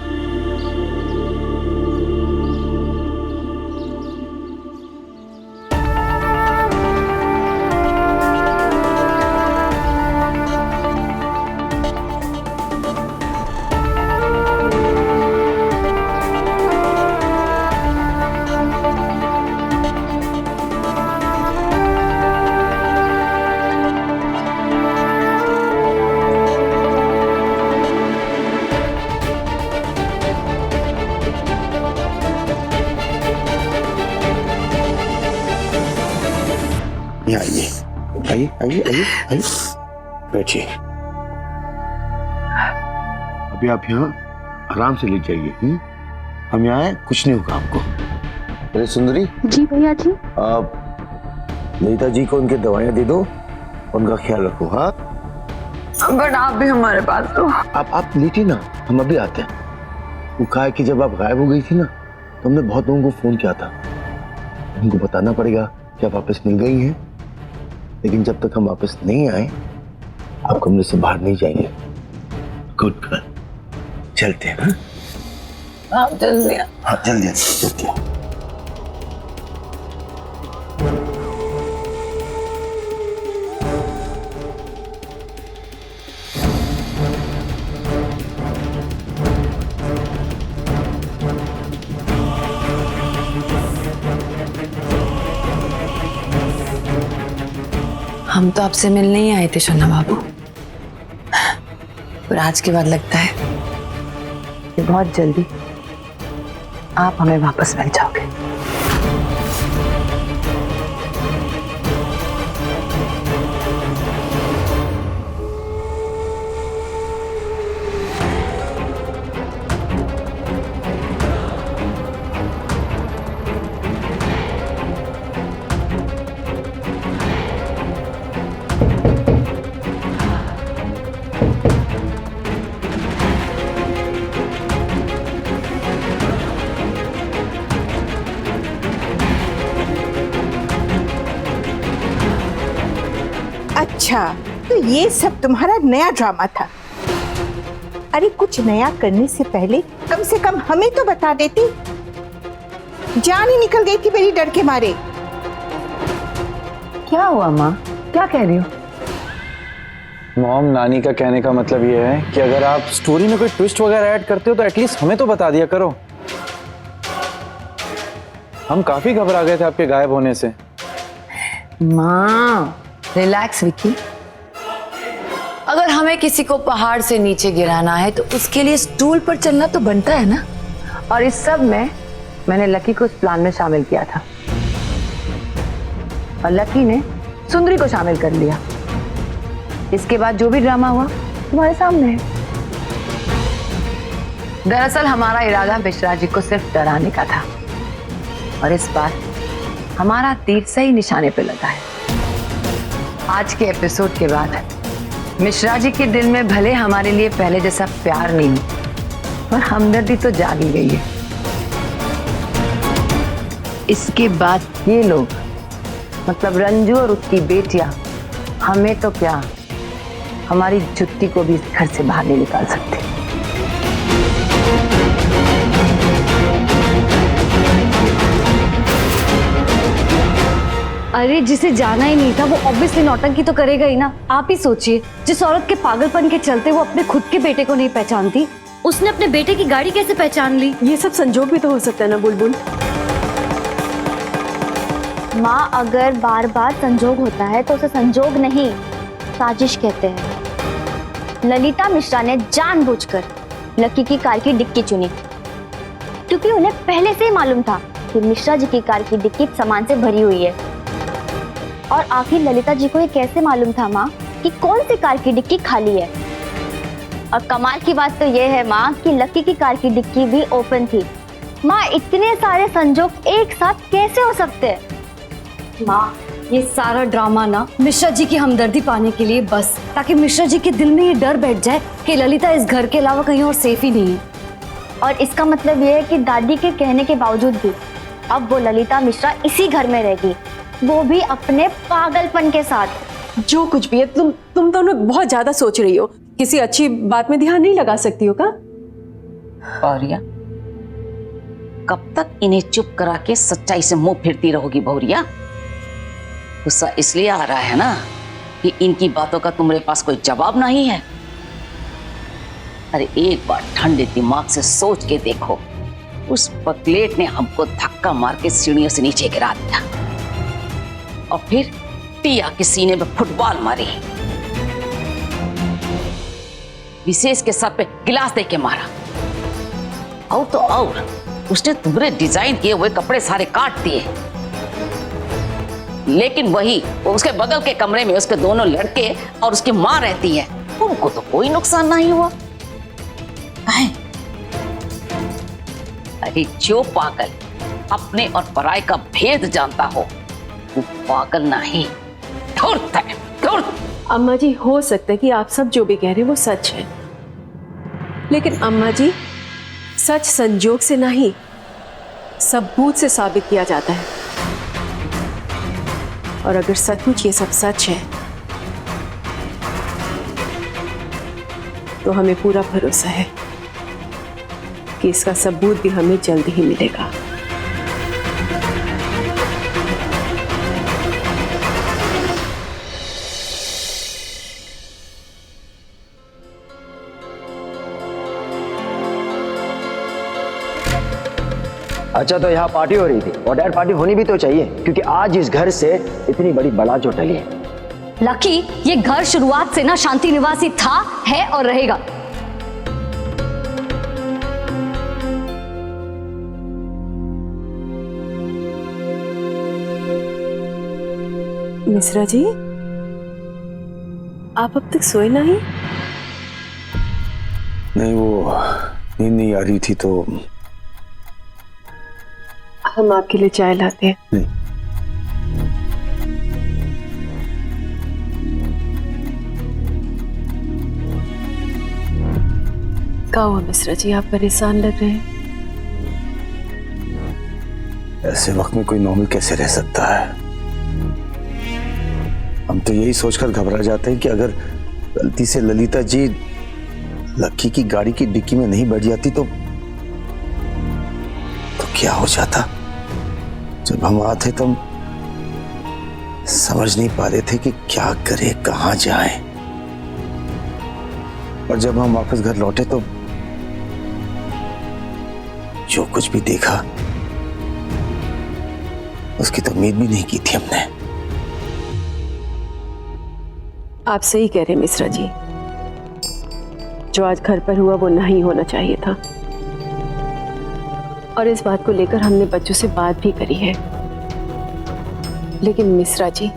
आइए आइए आइए आइए आइए, बैठिए। अभी आप यहाँ आराम से लेट जाइए। हम यहाँ हैं, कुछ नहीं होगा आपको। अरे सुंदरी। जी भैया जी। आप ललिता जी को उनके दवाइयाँ दे दो, उनका ख्याल रखो। हाँ, बट आप भी हमारे पास तो। आप लेटिए ना, हम अभी आते हैं। वो कहा कि जब आप गायब हो गई थी ना, तो हमने बहुत लोगों को फोन किया था। उनको बताना पड़ेगा कि आप वापस मिल गई हैं, लेकिन जब तक हम वापस नहीं आए, आप कमरे से बाहर नहीं जाएंगे। गुड गर्ल, चलते हैं। आप जल्दी। हाँ जल्दी जल्दी। हम तो आपसे मिलने ही आए थे सोना बाबू, पर आज के बाद लगता है कि बहुत जल्दी आप हमें वापस मिल जाओगे। अच्छा, तो ये सब तुम्हारा नया ड्रामा था। अरे कुछ नया करने से पहले कम से कम हमें तो बता देती। जान ही निकल गई थी मेरी डर के मारे। क्या हुआ माँ, क्या कह रही हो? मॉम, नानी का कहने का मतलब ये है कि अगर आप स्टोरी में कोई ट्विस्ट वगैरह ऐड करते हो तो एटलीस्ट हमें तो बता दिया करो। हम काफी घबरा गए थे आपके गायब होने से। माँ रिलैक्स विकी, अगर हमें किसी को पहाड़ से नीचे गिराना है तो उसके लिए स्टूल पर चलना तो बनता है ना। और इस सब में मैंने लकी को उस प्लान में शामिल किया था और लकी ने सुंदरी को शामिल कर लिया। इसके बाद जो भी ड्रामा हुआ तुम्हारे सामने है। दरअसल हमारा इरादा मिश्रा जी को सिर्फ डराने का था और इस बार हमारा तीर सही निशाने पे लगा है। आज के एपिसोड के बाद मिश्रा जी के दिल में भले हमारे लिए पहले जैसा प्यार नहीं पर हमदर्दी तो जाग ही गई है। इसके बाद ये लोग मतलब रंजू और उसकी बेटियां हमें तो क्या हमारी जुत्ती को भी इस घर से बाहर नहीं निकाल सकते। अरे जिसे जाना ही नहीं था वो ऑब्वियसली नौटंकी तो करेगा ही ना। आप ही सोचिए, जिस औरत के पागलपन के चलते वो अपने खुद के बेटे को नहीं पहचानती, उसने अपने बेटे की गाड़ी कैसे पहचान ली? ये सब संजोग भी तो हो सकता है ना बुलबुल। माँ, अगर बार बार संजोग होता है तो उसे संजोग नहीं साजिश कहते हैं। ललिता मिश्रा ने जानबूझकर लकी की कार की डिक्की चुनी क्योंकि उन्हें पहले से ही मालूम था कि मिश्रा जी की कार की डिक्की सामान से भरी हुई है। और आखिर ललिता जी को ये कैसे मालूम था माँ कि कौन सी कार की डिक्की खाली है? और कमाल की बात तो ये है माँ कि लकी की कार की डिक्की भी ओपन थी। माँ, इतने सारे संजोग एक साथ कैसे हो सकते हैं? माँ, ये सारा ड्रामा ना मिश्रा जी की हमदर्दी पाने के लिए, बस ताकि मिश्रा जी के दिल में ये डर बैठ जाए कि ललिता इस घर के अलावा कहीं और सेफ ही नहीं है। और इसका मतलब ये है कि दादी के कहने के बावजूद भी अब वो ललिता मिश्रा इसी घर में रहेगी, वो भी अपने पागलपन के साथ। जो कुछ भी है, तुम दोनों बहुत ज्यादा सोच रही हो। किसी अच्छी बात में ध्यान नहीं लगा सकती हो का? भौरिया, कब तक इन्हें चुप करा के सच्चाई से मुंह फिरती रहोगी भौरिया? गुस्सा इसलिए आ रहा है ना कि इनकी बातों का तुम्हारे पास कोई जवाब नहीं है। अरे एक बार ठंडे दिमाग से सोच के देखो, उस पकलेट ने हमको धक्का मार के सीढ़ियों से नीचे गिरा दिया और फिर टिया के सीने में फुटबॉल मारी, विशेष के सर पे गिलास दे के मारा। और तो और उसने तुम्हारे डिजाइन किए हुए कपड़े सारे काट दिए, लेकिन वही वो उसके बगल के कमरे में उसके दोनों लड़के और उसकी माँ रहती है, उनको तो कोई नुकसान नहीं हुआ। अरे जो पागल अपने और पराये का भेद जानता हो वो पागल नहीं, धूर्त है, धूर्त। अम्मा जी, हो सकता है कि आप सब जो भी कह रहे हैं वो सच है, लेकिन अम्मा जी सच संजोग से नहीं सबूत से साबित किया जाता है। और अगर सचमुच ये सब सच है तो हमें पूरा भरोसा है कि इसका सबूत भी हमें जल्द ही मिलेगा। अच्छा, तो यहाँ पार्टी हो रही थी और डैड पार्टी होनी भी तो चाहिए, क्योंकि आज इस घर से इतनी बड़ी बला जो टली है। लकी, ये घर शुरुआत से ना शांति निवास ही था, है और रहेगा। मिश्रा जी, आप अब तक सोए नहीं? नहीं, वो नींद नहीं आ रही थी तो हम आपके लिए चाय लाते हैं। नहीं। क्या हुआ मिश्रा जी, आप परेशान लग रहे हैं? ऐसे वक्त में कोई नॉर्मल कैसे रह सकता है? हम तो यही सोचकर घबरा जाते हैं कि अगर गलती से ललिता जी लक्की की गाड़ी की डिक्की में नहीं बैठ जाती तो क्या हो जाता। जब हम आते तो हम समझ नहीं पा रहे थे कि क्या करें, कहां जाएं। और जब हम वापस घर लौटे तो जो कुछ भी देखा उसकी तो उम्मीद भी नहीं की थी हमने। आप सही कह रहे हैं मिश्रा जी, जो आज घर पर हुआ वो नहीं होना चाहिए था। और इस बात को लेकर हमने बच्चों से बात भी करी है। लेकिन मिश्रा जी,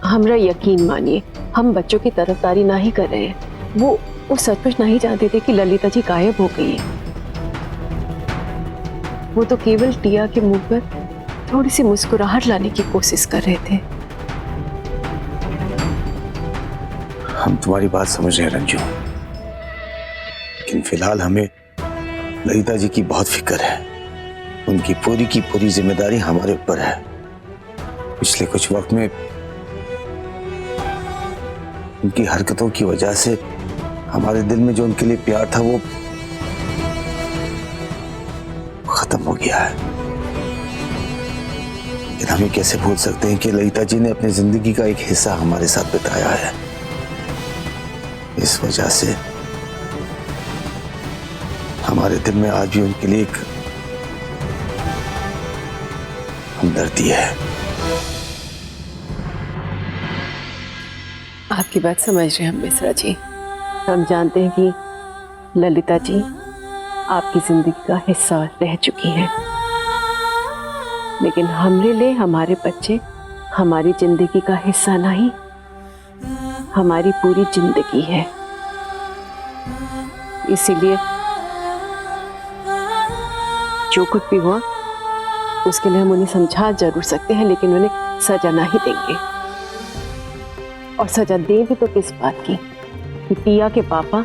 हमरा यकीन मानिए, हम बच्चों की तरफदारी ना ही कर रहे हैं। वो सचमुच नहीं जानते थे कि ललिता जी गायब हो गई है। वो तो केवल टिया के मुंह पर थोड़ी सी मुस्कुराहट लाने की कोशिश कर रहे थे। हम तुम्हारी बात समझ रहे हैं रंजू, लेकिन फिलहाल हमें ललिता जी की बहुत फिक्र है। उनकी पूरी की पूरी जिम्मेदारी हमारे ऊपर है। पिछले कुछ वक्त में उनकी हरकतों की वजह से हमारे दिल में जो उनके लिए प्यार था वो खत्म हो गया है। लेकिन हम ये कैसे भूल सकते हैं कि ललिता जी ने अपनी जिंदगी का एक हिस्सा हमारे साथ बिताया है। इस वजह से हमारे दिल में आज भी उनके लिए एक हमदर्दी है। आपकी बात समझ रहे हैं हम मिश्रा जी। हम जानते हैं कि ललिता जी आपकी जिंदगी का हिस्सा रह चुकी हैं, लेकिन हमरे लिए हमारे बच्चे हमारी जिंदगी का हिस्सा नहीं, हमारी पूरी जिंदगी है। इसीलिए जो कुछ भी हुआ उसके लिए हम उन्हें समझा जरूर सकते हैं, लेकिन उन्हें सजा नहीं देंगे। और सजा दें भी तो किस बात की कि टिया के पापा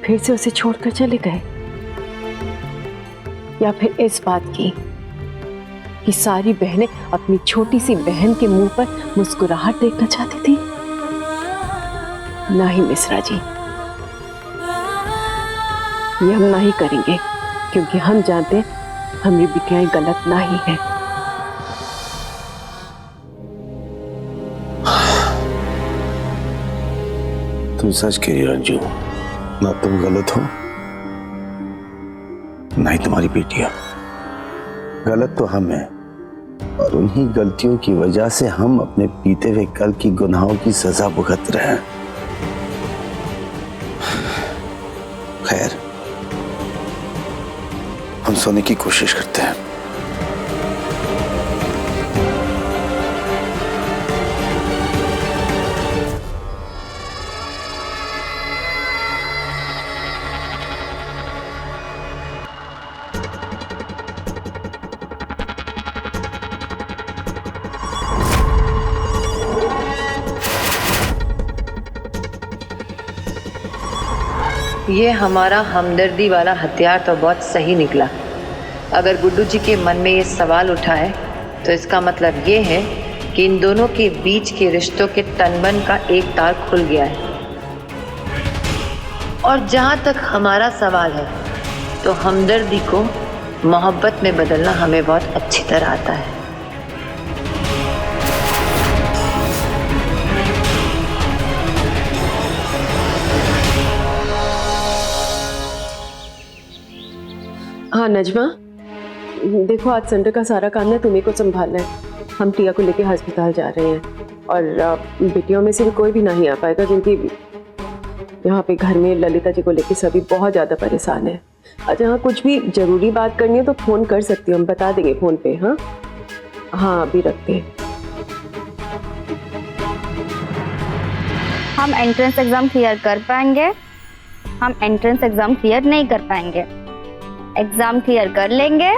फिर से उसे छोड़कर चले गए, या फिर इस बात की कि सारी बहनें अपनी छोटी सी बहन के मुंह पर मुस्कुराहट देखना चाहती थी। नहीं मिश्रा जी, ये हम नहीं करेंगे, क्योंकि हम जानते हैं हमारी बिटियाएं गलत नहीं है। तुम सच कह रही रंजू, ना तुम गलत हो ना ही तुम्हारी बेटियां। गलत तो हम हैं, और उन्हीं गलतियों की वजह से हम अपने बीते हुए कल की गुनाहों की सजा भुगत रहे हैं। खैर, हम सोने की कोशिश करते हैं। ये हमारा हमदर्दी वाला हथियार तो बहुत सही निकला। अगर गुड्डू जी के मन में ये सवाल उठा है तो इसका मतलब ये है कि इन दोनों के बीच के रिश्तों के तनमन का एक तार खुल गया है। और जहाँ तक हमारा सवाल है तो हमदर्दी को मोहब्बत में बदलना हमें बहुत अच्छी तरह आता है। हाँ नजमा, देखो आज संडे का सारा काम ना तुम्हें को संभालना है। हम टिया को लेके अस्पताल जा रहे हैं और बेटियों में से भी कोई भी नहीं आ पाएगा, क्योंकि यहाँ पे घर में ललिता जी को लेके सभी बहुत ज़्यादा परेशान है। अच्छा हाँ, कुछ भी जरूरी बात करनी है तो फोन कर सकती हूँ, हम बता देंगे फोन पे। हाँ हाँ, अभी रखते हैं। हम एंट्रेंस एग्जाम क्लियर कर पाएंगे, हम एंट्रेंस एग्जाम क्लियर नहीं कर पाएंगे। एग्जाम क्लियर कर लेंगे,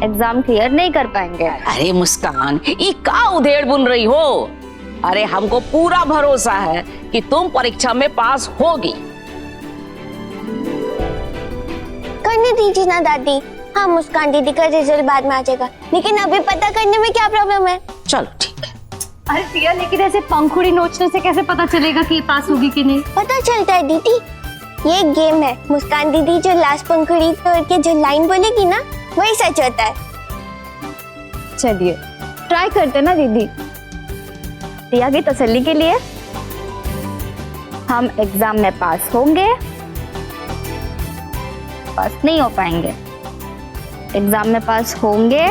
एग्जाम क्लियर नहीं कर पाएंगे। अरे मुस्कान, ये का उधेड़ बुन रही हो? अरे हमको पूरा भरोसा है कि तुम परीक्षा में पास होगी। करने दीजिए ना दादी, हाँ मुस्कान दीदी का रिजल्ट बाद में आ जाएगा, लेकिन अभी पता करने में क्या प्रॉब्लम है? चलो ठीक है। अरे पिया, लेकिन ऐसे पंखुड़ी नोचने से कैसे पता चलेगा कि ये पास होगी कि नहीं? पता चलता है दीदी, ये गेम है। मुस्कान दीदी जो लास्ट पंखुड़ी तोड़ के जो लाइन बोलेगी ना, वही सच होता है। चलिए ट्राई करते ना दीदी, टिया की तसल्ली के लिए। हम एग्जाम में पास होंगे, पास नहीं हो पाएंगे। एग्जाम में पास होंगे।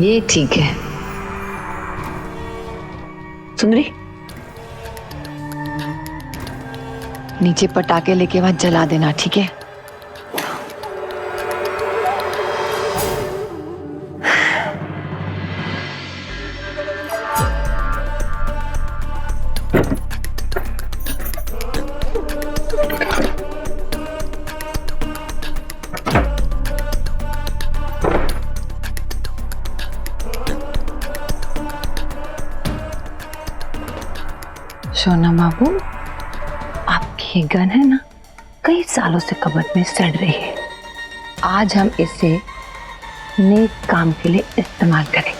ये ठीक है। सुंदरी, नीचे पटाखे लेके वहां जला देना, ठीक है? सोना बाबू, आपकी गन है ना, कई सालों से कबर्ड में सड़ रही है। आज हम इसे नेक काम के लिए इस्तेमाल करेंगे।